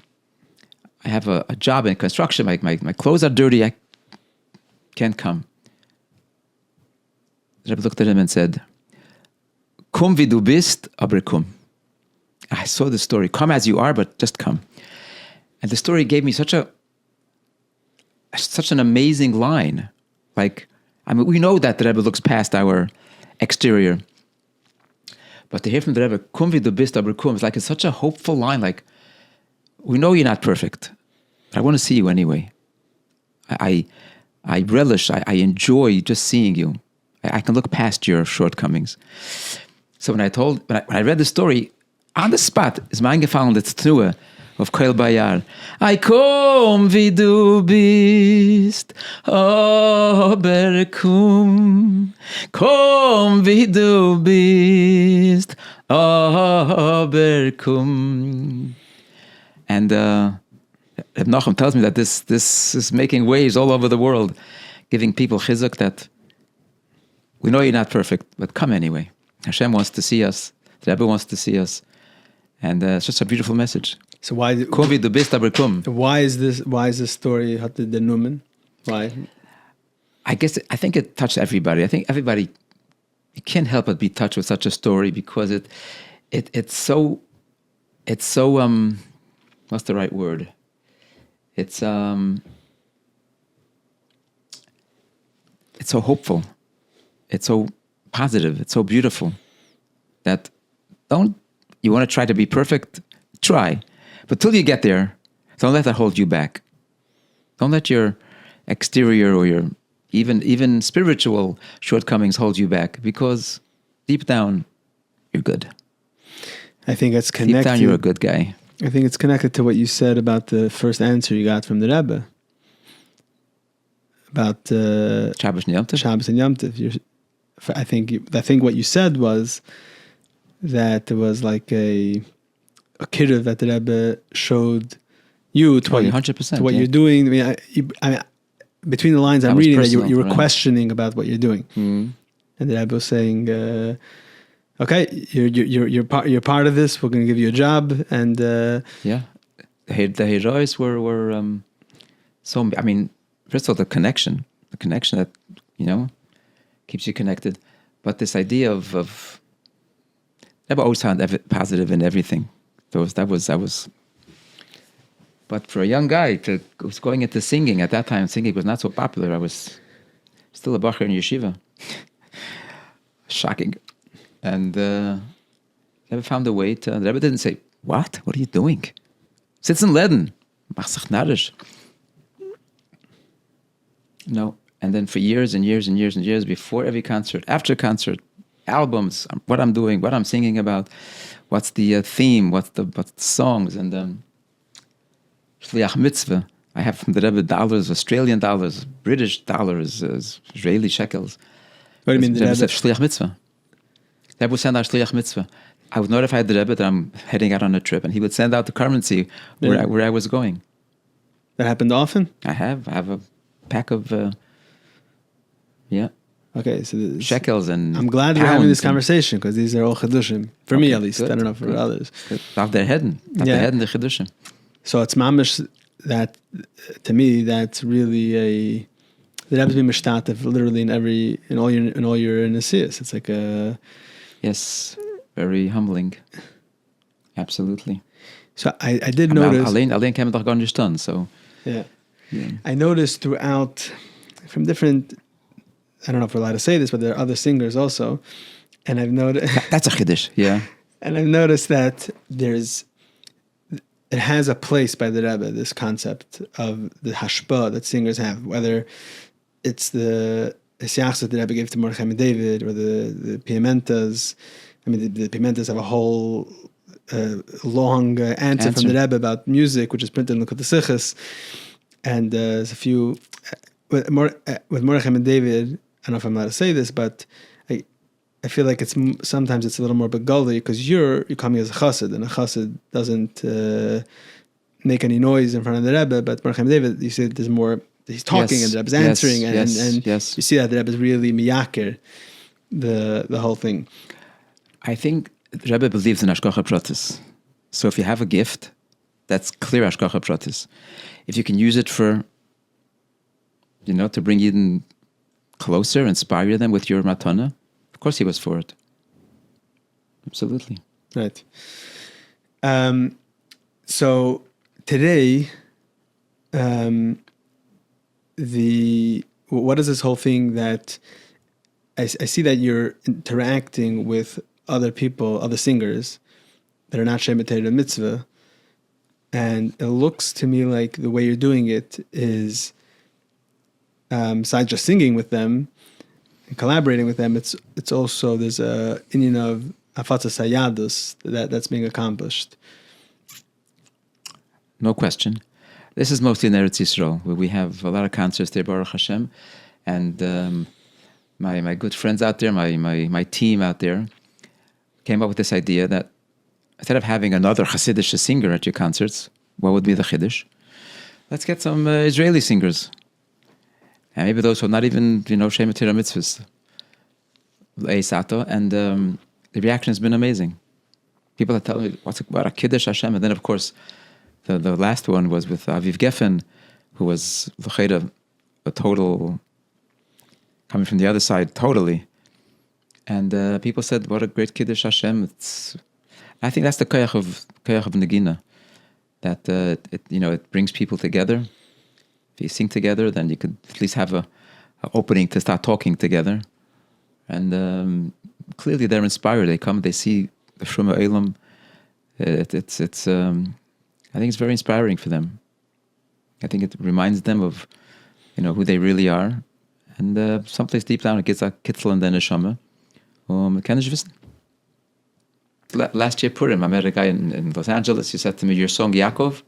have a job in construction, my clothes are dirty, I can't come. The Rebbe looked at him and said, Komm wie du bist, aber komm. I saw the story. Come as you are, but just come. And the story gave me such an amazing line. We know that the Rebbe looks past our exterior. But to hear from the Rebbe, Kum wie du bist, aber kum, it's such a hopeful line. We know you're not perfect, but I want to see you anyway. I relish, I enjoy just seeing you. I can look past your shortcomings. So when I read the story, on the spot is mir eingefallen the Tnua of Koil Bayar. I komm wie du bist, aber komm wie du bist, aber komm. And Reb Nachum tells me that this is making waves all over the world, giving people chizuk that we know you're not perfect, but come anyway. Hashem wants to see us. The Rebbe wants to see us. And it's just a beautiful message.
So why is this story Hatte the Numen? Why?
I think it touched everybody. I think everybody, you can't help but be touched with such a story because it's so what's the right word? It's so hopeful. It's so positive. It's so beautiful that you want to try to be perfect? Try. But till you get there, don't let that hold you back. Don't let your exterior or your even spiritual shortcomings hold you back, because deep down, you're good.
I think it's connected.
Deep down, you're a good guy.
I think it's connected to what you said about the first answer you got from the Rebbe. About
Shabbos and Yom Tov.
Shabbos and Yom Tov. I think what you said was that there was like a kidduv that the Rebbe showed you to
100%,
to what you're doing. I mean, between the lines, I'm reading personal, that you were questioning about what you're doing, and the Rebbe was saying, "Okay, you're part of this. We're going to give you a job." And the
heroes were so. I mean, first of all, the connection that keeps you connected, but this idea of Rebbe always found positive in everything. That was. But for a young guy who was going into singing, at that time singing was not so popular. I was still a bacher in yeshiva. Shocking. And Rebbe found a way to... The Rebbe didn't say, what? What are you doing? Sitz in Leden. Mach sich narrisch. No. And then for years and years and years and years, before every concert, after concert, albums, what I'm doing, what I'm singing about, what's the theme, what's the songs, and Shliach Mitzvah. I have from the Rebbe dollars, Australian dollars, British dollars, Israeli shekels.
What do you mean the Rebbe?
Said Shliach Mitzvah. The Rebbe would send out Shliach Mitzvah. I would notify the Rebbe that I'm heading out on a trip, and he would send out the currency where I was going.
That happened often?
I have a pack of,
Okay, so
shekels and
I'm glad we're having this conversation because these are all chidushim for me at least. Good, I don't know for others.
Off their head, the chidushim.
So it's mamish that to me that's really the Rebbe's been mishtatev literally in all your nesiyas. It's like a
yes, very humbling. Absolutely.
So I did notice.
Alleen came doch gar nicht done. So
yeah, I noticed throughout from different. I don't know if we're allowed to say this, but there are other singers also, and I've noticed
that's a chiddush. Yeah,
and I've noticed that it has a place by the Rebbe, this concept of the hashpah that singers have, whether it's the Chassidic that the Rebbe gave to Avraham David or the Pimentas. I mean, the Pimentas have a whole long answer from the Rebbe about music, which is printed in the Chossid. And there's a few with Avraham and David. I don't know if I'm allowed to say this, but I feel like sometimes it's a little more begully because you're coming as a Chossid, and a Chossid doesn't make any noise in front of the Rebbe. But Avraham David, you see, there's more. He's talking and the Rebbe's answering, and you see that the Rebbe's really miyaker the whole thing. I
think the Rebbe believes in Hashgacha Pratis. So if you have a gift, that's clear Hashgacha Pratis. If you can use it for, to bring Yidden closer, inspire them with your matana, of course he was for it. Absolutely.
Right. So today, what is this whole thing that I see that you're interacting with other people, other singers that are not Shemitah Mitzvah, and it looks to me like the way you're doing it is, besides just singing with them and collaborating with them, it's also there's a inyan of afatzas hayadus that's being accomplished.
No question. This is mostly in Eretz Yisrael, where we have a lot of concerts there, Baruch Hashem, and my good friends out there, my team out there, came up with this idea that instead of having another Chassidic singer at your concerts, what would be the Chiddush? Let's get some Israeli singers. And maybe those who are not even, Shema Tira Mitzvahs. And the reaction has been amazing. People are telling me, what's about a Kiddush Hashem? And then, of course, the last one was with Aviv Geffen, who was a total, coming from the other side, totally. And people said, what a great Kiddush Hashem. I think that's the koyach of Negina, that it brings people together. If you sing together, then you could at least have an opening to start talking together. And clearly they're inspired. They come, they see the Shuma Elam. I think it's very inspiring for them. I think it reminds them of, who they really are. And someplace deep down, it gets a kitzel and then a neshama. Kann ich wissen? Last year, Purim, I met a guy in Los Angeles. He said to me, your song Yaakov,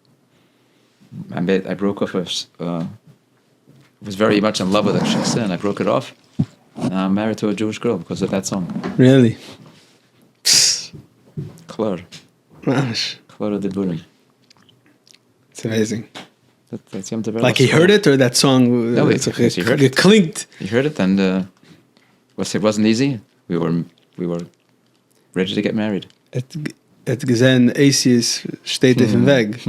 I broke off was very much in love with Shlichus, and I broke it off. Now I'm married to a Jewish girl because of that song.
Really?
Klor. Klor de Purim.
It's amazing.
That's
like he heard it, or that song?
No, he heard it.
Clinked.
He heard it, and it wasn't easy. We were ready to get married.
Het gesehen, Aces steht auf dem Weg.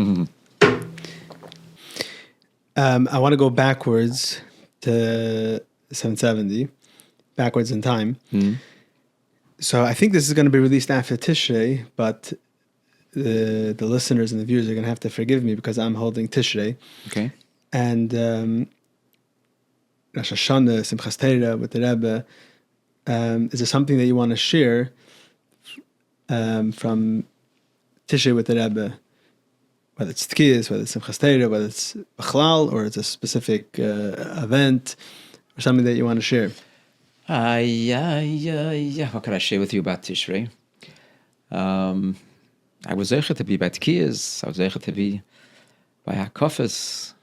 I want to go backwards to 770, backwards in time. So I think this is going to be released after Tishrei, but the listeners and the viewers are going to have to forgive me because I'm holding Tishrei.
Okay.
And Rosh Hashanah, Simchas Torah with the Rebbe. Is there something that you want to share from Tishrei with the Rebbe? Whether it's Tkiyas, whether it's Simchas Torah, whether it's Bechlal, or it's a specific event, or something that you want to share.
Yeah. What can I share with you about Tishrei? I was zeicher to be by Tkiyas. I was zeicher to be by Hakofas,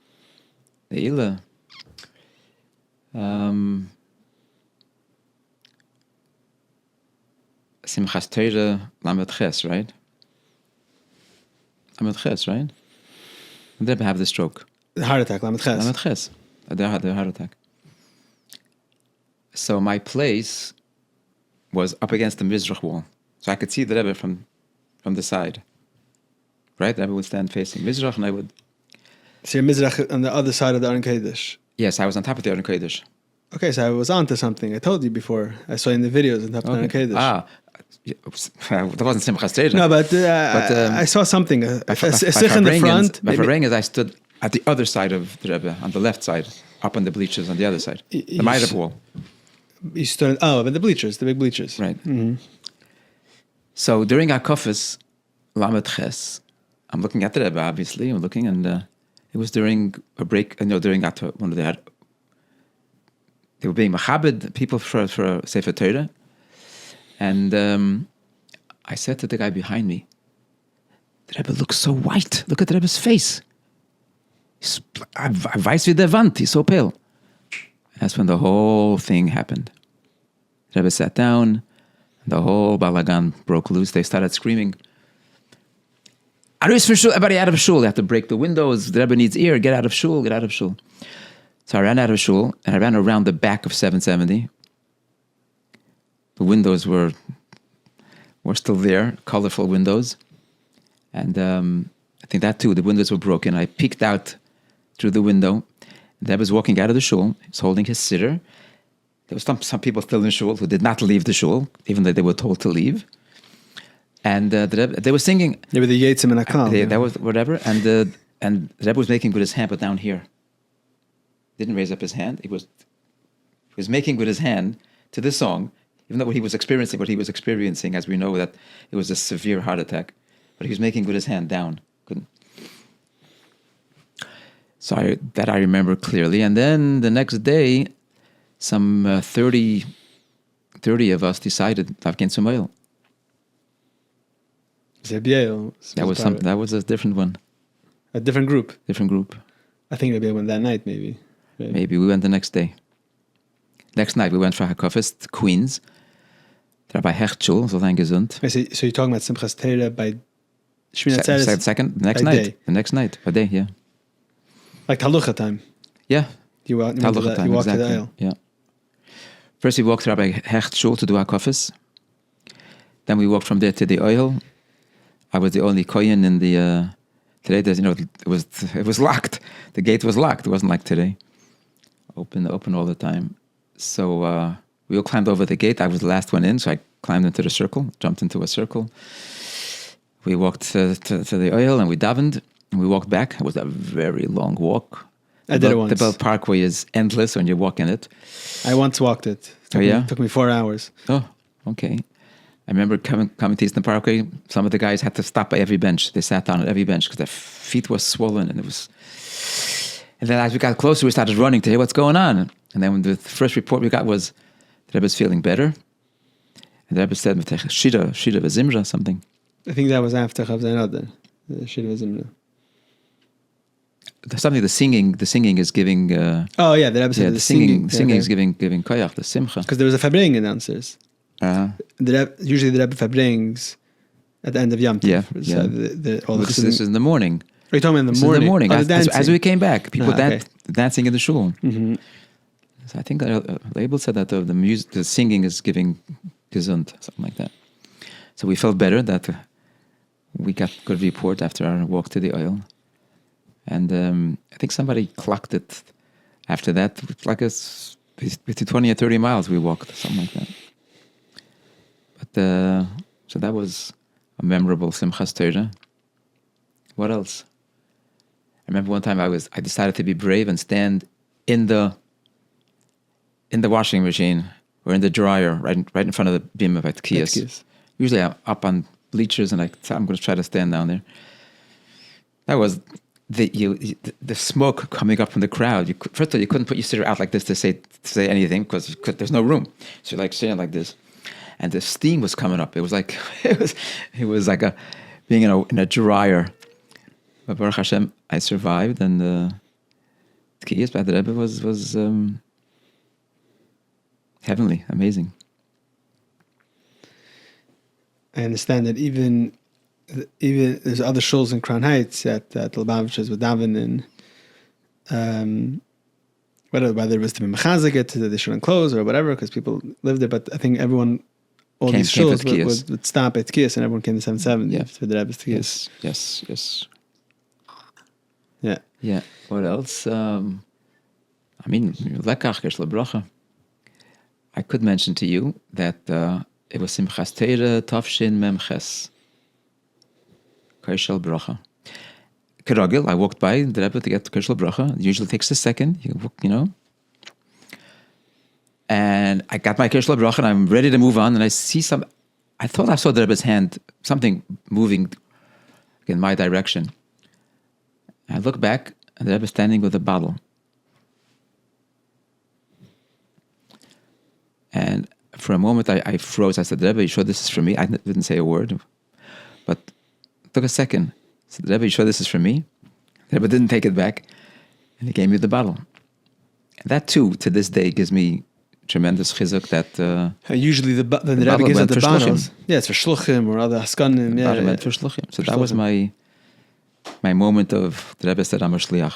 the Ila. Simchas Torah, Lamed Ches, right? Lamed Ches, right? And they have the stroke.
The heart attack, Lamed Ches.
Lamed Ches. They had the heart attack. So my place was up against the Mizrach wall. So I could see the Rebbe from the side. Right? The Rebbe would stand facing Mizrach and I would...
So your Mizrach on the other side of the Aron Kodesh.
Yes, I was on top of the Aron Kodesh.
Okay, so I was onto something. I told you before. I saw in the videos on top of the Aron Kodesh.
That wasn't Simchas Torah.
No, but I saw something. A sich in the front.
By Farengens, I stood at the other side of the Rebbe, on the left side, up on the bleachers on the other side. The Ma'arab wall.
You stood, but the bleachers, the big bleachers.
Right. Mm-hmm. So during Hakofas, Lamed Ches, I'm looking at the Rebbe, obviously. I'm looking, and it was during a break, during one of they were being machabed, people for Sefer Torah. And I said to the guy behind me, the Rebbe looks so white. Look at the Rebbe's face. He's weiß wie der Wand. He's so pale. That's when the whole thing happened. The Rebbe sat down. The whole balagan broke loose. They started screaming, everybody out of shul. They have to break the windows. The Rebbe needs ear. Get out of shul. Get out of shul. So I ran out of shul, and I ran around the back of 770. The windows were still there, colorful windows. And I think that too, the windows were broken. I peeked out through the window. The Rebbe was walking out of the shul. He's holding his siddur. There were some people still in shul who did not leave the shul, even though they were told to leave. And they were singing.
They were the Yetzim and Akal.
That was whatever. And the Rebbe was making with his hand, but down here. Didn't raise up his hand. He was making with his hand to this song, even though he was experiencing, as we know that it was a severe heart attack. But he was making with his hand down. Couldn't. So I remember clearly. And then the next day, some 30 of us decided Avken Sumayel. That was a different one.
A different group.
Different group.
I think Rebbe went that night, maybe. Right.
Maybe we went the next day. Next night we went for Hakofas to Queens. Rabbi Hechtschul, so lang gesund.
So you're talking about Simchas Torah by Shmini Atzeres?
The next night, by day, yeah.
Like Talucha time.
Yeah.
You walked
exactly.
to the aisle.
Yeah. First we walked to Rabbi Hechtschul to do Hakofas. Then we walked from there to the oil. I was the only kohen in the... Today, it was locked. The gate was locked. It wasn't like today. Open all the time. So we all climbed over the gate. I was the last one in, so I climbed into the circle, jumped into a circle. We walked to the oil and we davened. And we walked back. It was a very long walk.
I did it once.
The Belt Parkway is endless when you walk in it.
I once walked it. It took me 4 hours.
Oh, okay. I remember coming to Eastern Parkway, some of the guys had to stop by every bench. They sat down at every bench because their feet were swollen. And then as we got closer, we started running to hear what's going on. And then when the first report we got was the Rebbe's feeling better. And the Rebbe said, Shida v'zimra, something.
I think that was after Chav Zainadar, the Shida v'zimra.
Something, the singing is giving...
the Rebbe said
the singing is giving koyach, the simcha.
Because there was a Fabring downstairs. Usually the Rebbe Fabrings at the end of Yom Tov.
Yeah.
So
This is in the morning.
Are you talking about in the morning?
In the morning, as we came back, people dancing in the shul.
Mm-hmm.
So I think the label said that the singing is giving gesund, something like that. So we felt better that we got good report after our walk to the oil. And I think somebody clocked it after that. Like between 20 and 30 miles we walked, something like that. So that was a memorable Simchas Torah. What else? I remember one time I decided to be brave and stand in the washing machine or in the dryer right in front of the beam of Tkiyas. Usually I'm up on bleachers and I'm going to try to stand down there. That was the smoke coming up from the crowd. First of all, you couldn't put your sitter out like this to say anything because there's no room. So you're like sitting like this, and the steam was coming up. It was like it was like being in a dryer. But Baruch Hashem, I survived, and the Tkiyas by the Rebbe was heavenly, amazing.
I understand that even there's other shuls in Crown Heights at Lubavitch's with Davin and whether it was to be mechazik it, they shouldn't close or whatever because people lived there. But I think all these shuls would stop at Tkiyas and everyone came to 770 for the Rebbe's Tkiyas.
Yes.
Yeah.
What else? Lekach Gesh Lebracha. I could mention to you that it was Simchas Torah Tafshin Memches. Kershel Bracha. Keragil, I walked by the Rebbe to get to Kershel Bracha. It usually takes a second, And I got my Kershel Bracha and I'm ready to move on. And I see I thought I saw the Rebbe's hand, something moving in my direction. I look back and the Rebbe standing with a bottle. And for a moment I froze. I said, Rebbe, you sure this is for me? I didn't say a word. But it took a second. I said, Rebbe, you sure this is for me? The Rebbe didn't take it back. And he gave me the bottle. And that too, to this day, gives me tremendous chizuk that...
usually the Rebbe gives out the bottles. Yeah, it's for shluchim or other haskanim.
The bottle went for shluchim. So that was my moment of the Rebbe said, I'm a shliach.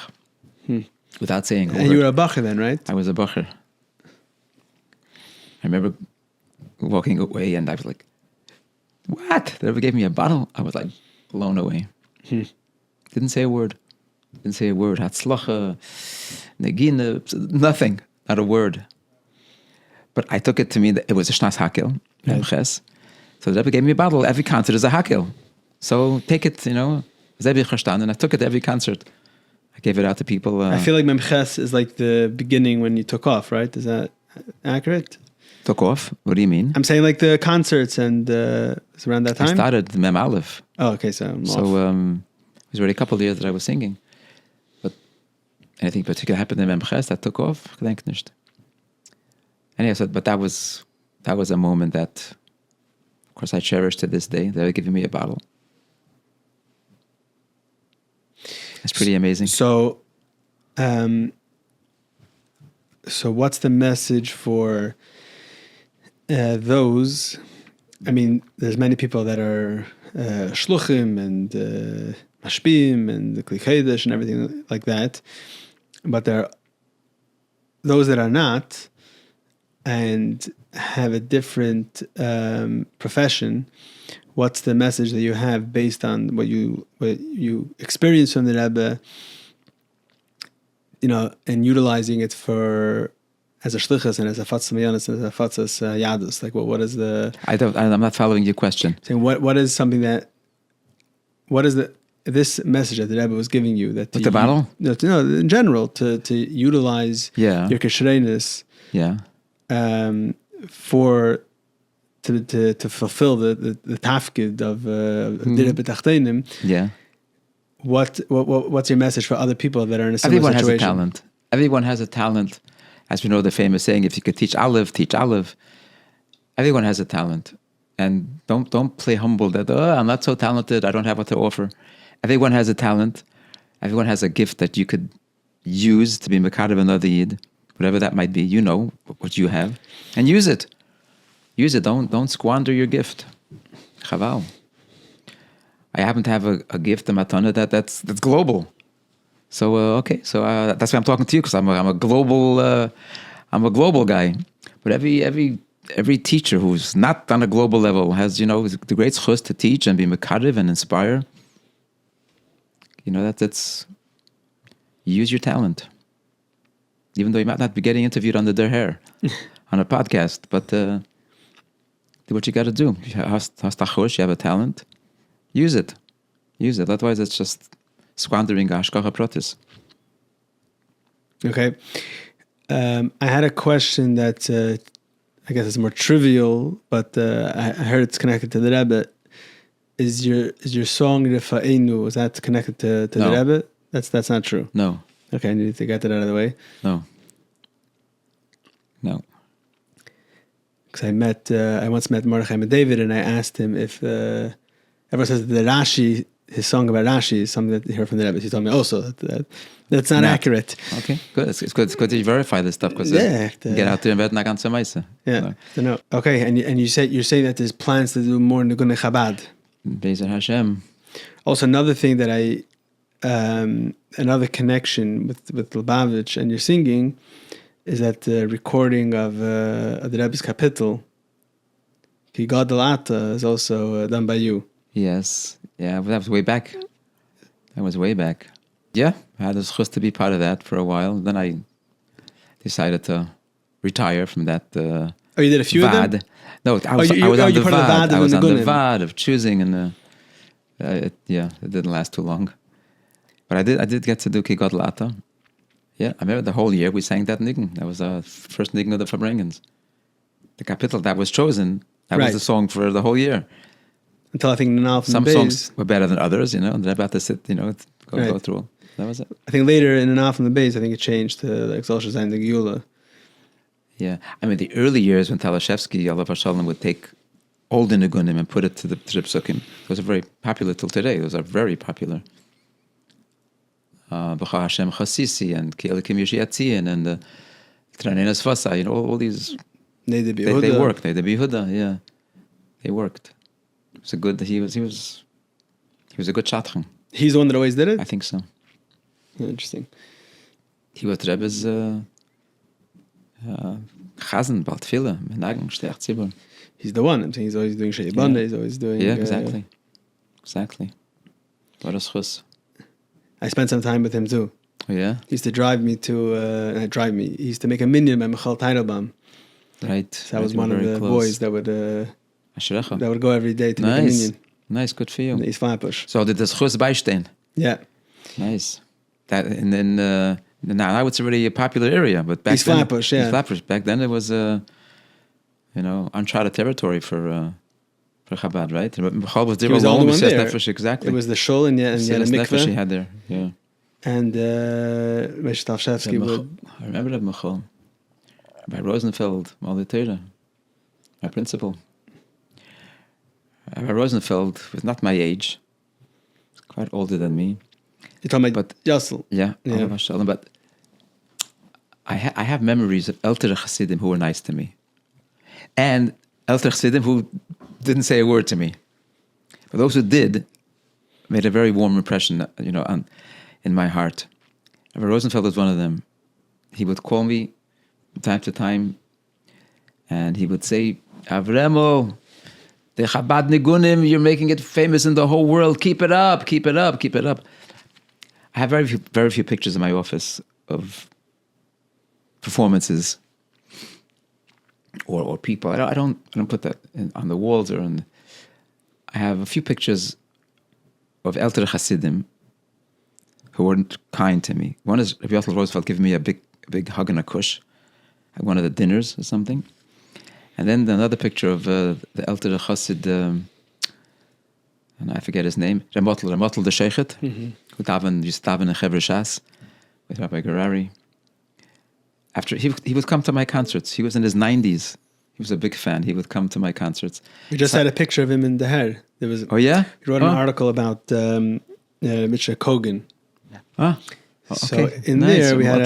Without saying a word.
And you were a bacher then, right?
I was a bacher. I remember walking away and I was like, what? The Rebbe gave me a bottle? I was like blown away. Didn't say a word. Hatzlacha, negina, nothing. Not a word. But I took it to mean that it was a shnas hakel. Right. So the Rebbe gave me a bottle. Every concert is a hakel. So take it, and I took it to every concert. I gave it out to people.
I feel like Memches is like the beginning when you took off, right? Is that accurate?
Took off? What do you mean?
I'm saying like the concerts and it's around that time?
I started the Mem Aleph.
Oh, okay. So it
was already a couple of years that I was singing. But anything particular happened in Memches that took off? Gedenk nicht. Anyway, but that was a moment that, of course, I cherish to this day. They were giving me a bottle. It's pretty amazing.
So what's the message for those? I mean, there's many people that are shluchim and mashpim and the Kli Kodesh and everything like that, but there are those that are not and have a different profession. What's the message that you have based on what you experience from the Rebbe, and utilizing it as a shlichus and as a fatzas mayanis and as a fatzas yadus? Like, what is the?
I'm not following your question.
Saying what is something that? What is this message that the Rebbe was giving you that
the bottle?
No, in general to utilize your keshreinis.
Yeah.
To fulfill the tafkid of Dira B'Tachtenim.
Yeah.
What's your message for other people that are in a similar situation?
Everyone has a talent. As we know the famous saying, if you could teach Aleph, teach Aleph. Everyone has a talent. And don't play humble that, I'm not so talented, I don't have what to offer. Everyone has a talent. Everyone has a gift that you could use to be Mekadev another Yid. Whatever that might be, what you have. And use it. Use it. Don't squander your gift. Chaval. I happen to have a gift, a matana that's global. So that's why I'm talking to you, because I'm a global guy. But every teacher who's not on a global level has the great chus to teach and be mekadev and inspire. That's use your talent. Even though you might not be getting interviewed on the Der Hair on a podcast, but do what you got to do. You have a talent, use it. Otherwise, it's just squandering hashgacha pratis.
Okay. I had a question that I guess is more trivial, but I heard it's connected to the Rebbe. Is your song Rifa'enu, is that connected to the Rebbe? That's not true.
No.
Okay, I need to get that out of the way.
No.
Because I once met Mordechai and David, and I asked him if everyone says that Rashi, his song about Rashi, is something that he heard from the Rebbe. He told me also that's not accurate.
Okay, good. It's good that you verify this stuff because get out there and bet na ganze meise.
Yeah, no. Okay, and you're saying that there's plans to do more Nigun Chabad.
Bezer Hashem. Also,
another thing that another connection with Lubavitch and your singing is that the recording of the Rebbe's Kapitel, Ki Gadol Ata, is also done by you.
Yes. Yeah, that was way back. Yeah, I had the Chossid to be part of that for a while. Then I decided to retire from that.
You did a few
VAD.
of them?
No, I was on the VAD. I was on the VAD of choosing, and it didn't last too long. But I did get to do Ki Gadol Ata. Yeah, I remember the whole year we sang that nigun. That was our first nigun of the Farbrengens. The Kapitel that was chosen, that was the song for the whole year.
Until I think
some songs were better than others, and they're about to sit, go through. That was it.
I think later in Anaf from the Beis, I think it changed to like Zol Shazayim the Geula.
Yeah, I mean the early years when Talashevsky, Yalav Hashalom, would take old nigunim and put it to the Psukim. Those are very popular till today. Those are very popular. B'cha Hashem Chassisi and Ki Elikim Yoshiatzian and the Tranenas Fasa, all these. They worked. They worked. He was a good shatran.
He's the one that always did it?
I think so.
Interesting.
He was Rebbe's Chazen, Baltfila, Menagen, Shtech Tzibur.
He's the one. I'm saying he's always doing Shei Banda, he's always doing...
Yeah, exactly. What a schus.
I spent some time with him too.
Oh, yeah?
He used to drive me to... he used to make a minyan by Michal Teitelbaum.
Right.
So I was one of the boys that would go every day to make a minyan.
Nice, good for you.
He's Flapush.
So did the schus beistehen?
Yeah.
Nice. That now it's already a popular area, but back then
Flapush, yeah.
Flapush. Back then it was uncharted territory for Chabad, right?
He was the only one there.
Exactly.
It was the shul and yet a mikveh.
He had there, yeah.
And Meshach Talshevsky would...
I remember that Michal. By Rosenfeld, Molitera, my principal. Rosenfeld was not my age. He was quite older than me.
You're talking about Yassel?
Yeah. But I have memories of Elter Chassidim who were nice to me. And Elter Chassidim who didn't say a word to me. But those who did made a very warm impression, in my heart. Rosenfeld was one of them. He would call me from time to time, and he would say, Avremo, the Chabad Nigunim, you're making it famous in the whole world. Keep it up. I have very few pictures in my office of performances or people. I don't put that on the walls or on. I have a few pictures of Elter Chassidim who were kind to me. One is Rabbi Yotel Roosevelt giving me a big hug and a kush at one of the dinners or something. And then another picture of the Elter Chossid, and I forget his name, Ramotl the Sheikhet, who used to daven in Chevre Shas with Rabbi Gerari. After he would come to my concerts. He was in his 90s. He was a big fan. He would come to my concerts.
We just had a picture of him in the hair. There was.
Oh yeah.
He wrote an article about Mitra Kogan.
Ah. Oh,
so
okay.
in there we had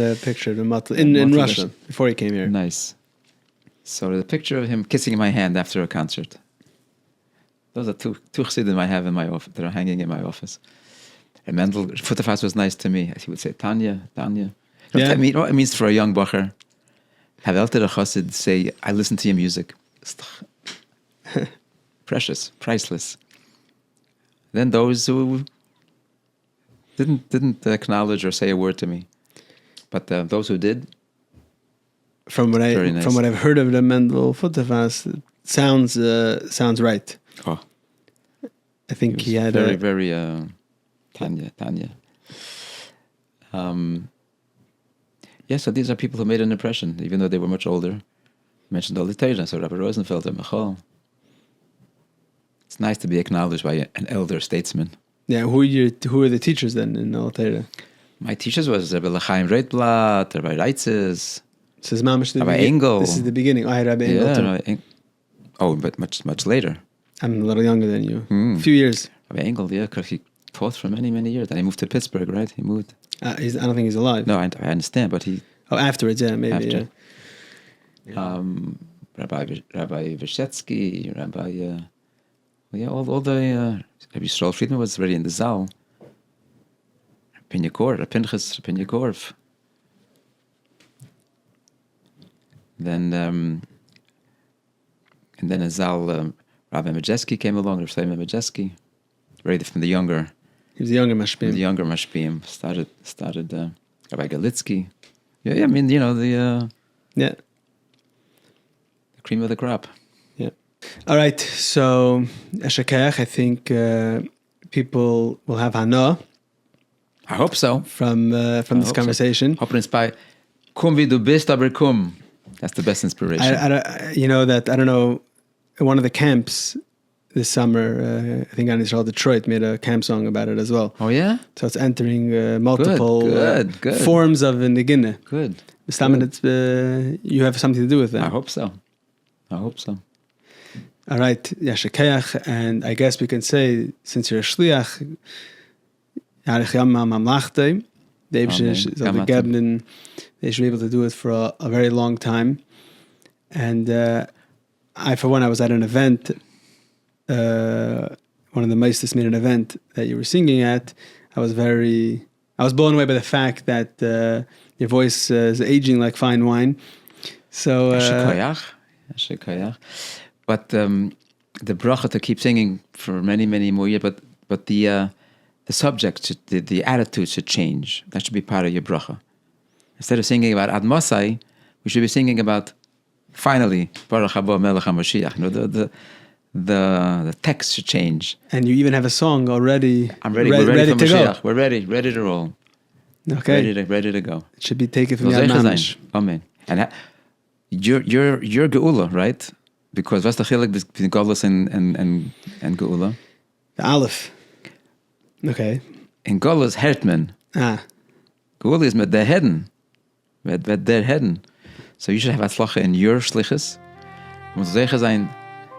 a picture of him in Russia before he came here.
Nice. So the picture of him kissing my hand after a concert. Those are two chassidim I have in my office that are hanging in my office. And Mendel Futterfass was nice to me. He would say Tanya. You know what it means for a young bacher? Have Elter Chossid say, I listen to your music. Precious, priceless. Then those who didn't acknowledge or say a word to me, but those who did.
From what I've heard of the Mendel Futterfass, sounds right.
Oh,
I think he had
very Tanya. So these are people who made an impression, even though they were much older. I mentioned all the Torah, so Rabbi Rosenfeld and Michal. It's nice to be acknowledged by an elder statesman.
Yeah, who are the teachers then in Al-Torah?
My teachers was Rebbe L'chaim Reitblatt, Rabbi Reitzes,
This is Mamish the
Rabbi Engel.
This is the beginning. I had Rabbi Engel too.
But much later.
I'm a little younger than you. A few years.
Rabbi Engel, because he taught for many years. And he moved to Pittsburgh, right? He moved.
I don't think he's alive.
No, I understand, but he...
Oh, afterwards, yeah, maybe.
After.
Yeah.
Rabbi Vyshetsky, all the... Rabbi Yisrael Friedman was already in the Zal. Pinchas Pinchas. Then and then a Zal, Rabbi Majeski came along, Rabbi Shlomo Majeski, very from the younger.
He was the younger Mashpim.
The younger Mashpim started Rabbi Galitsky. Yeah, I mean, the cream of the crop.
Yeah. All right, so Eshakech, I think people will have Hana.
I hope so.
From this conversation.
Hope inspire. Kum wie du bist, aber kum. That's the best inspiration.
I don't know, one of the camps this summer, I think on Israel Detroit made a camp song about it as well.
Oh yeah?
So it's entering multiple
good.
forms of Neginah.
Good.
You have something to do with that.
I hope so.
All right, Yashakayach, and I guess we can say, since you're a Shliach, Yarich Yamma Mamlachte, they should be able to do it for a very long time. And I, for one, I was at an event, one of the Meisters made an event that you were singing at. I was blown away by the fact that your voice is aging like fine wine. So,
but the bracha to keep singing for many more years, but the subject, the attitude should change. That should be part of your bracha. Instead of singing about Ad Mosai, we should be singing about finally Baruch Haba Melech HaMashiach. The text should change.
And you even have a song already.
I'm ready. We're ready for
to
Mashiach.
go.
We're ready to roll.
Okay.
Ready to go.
It should be taken from Yad Mamish.
Amen. And you're Geula, right? Because what's the chilek between Golus and Geula?
The Aleph. Okay.
In Golus Hertman. Geula is mit der Heden. Mit der Heden. So you should have Atzlacha in your Shlichus. Man soll sicher sein,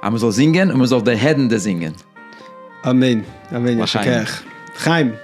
man soll singen und man soll der Heden singen.
Amen. Amen. Yashakech. Chaim.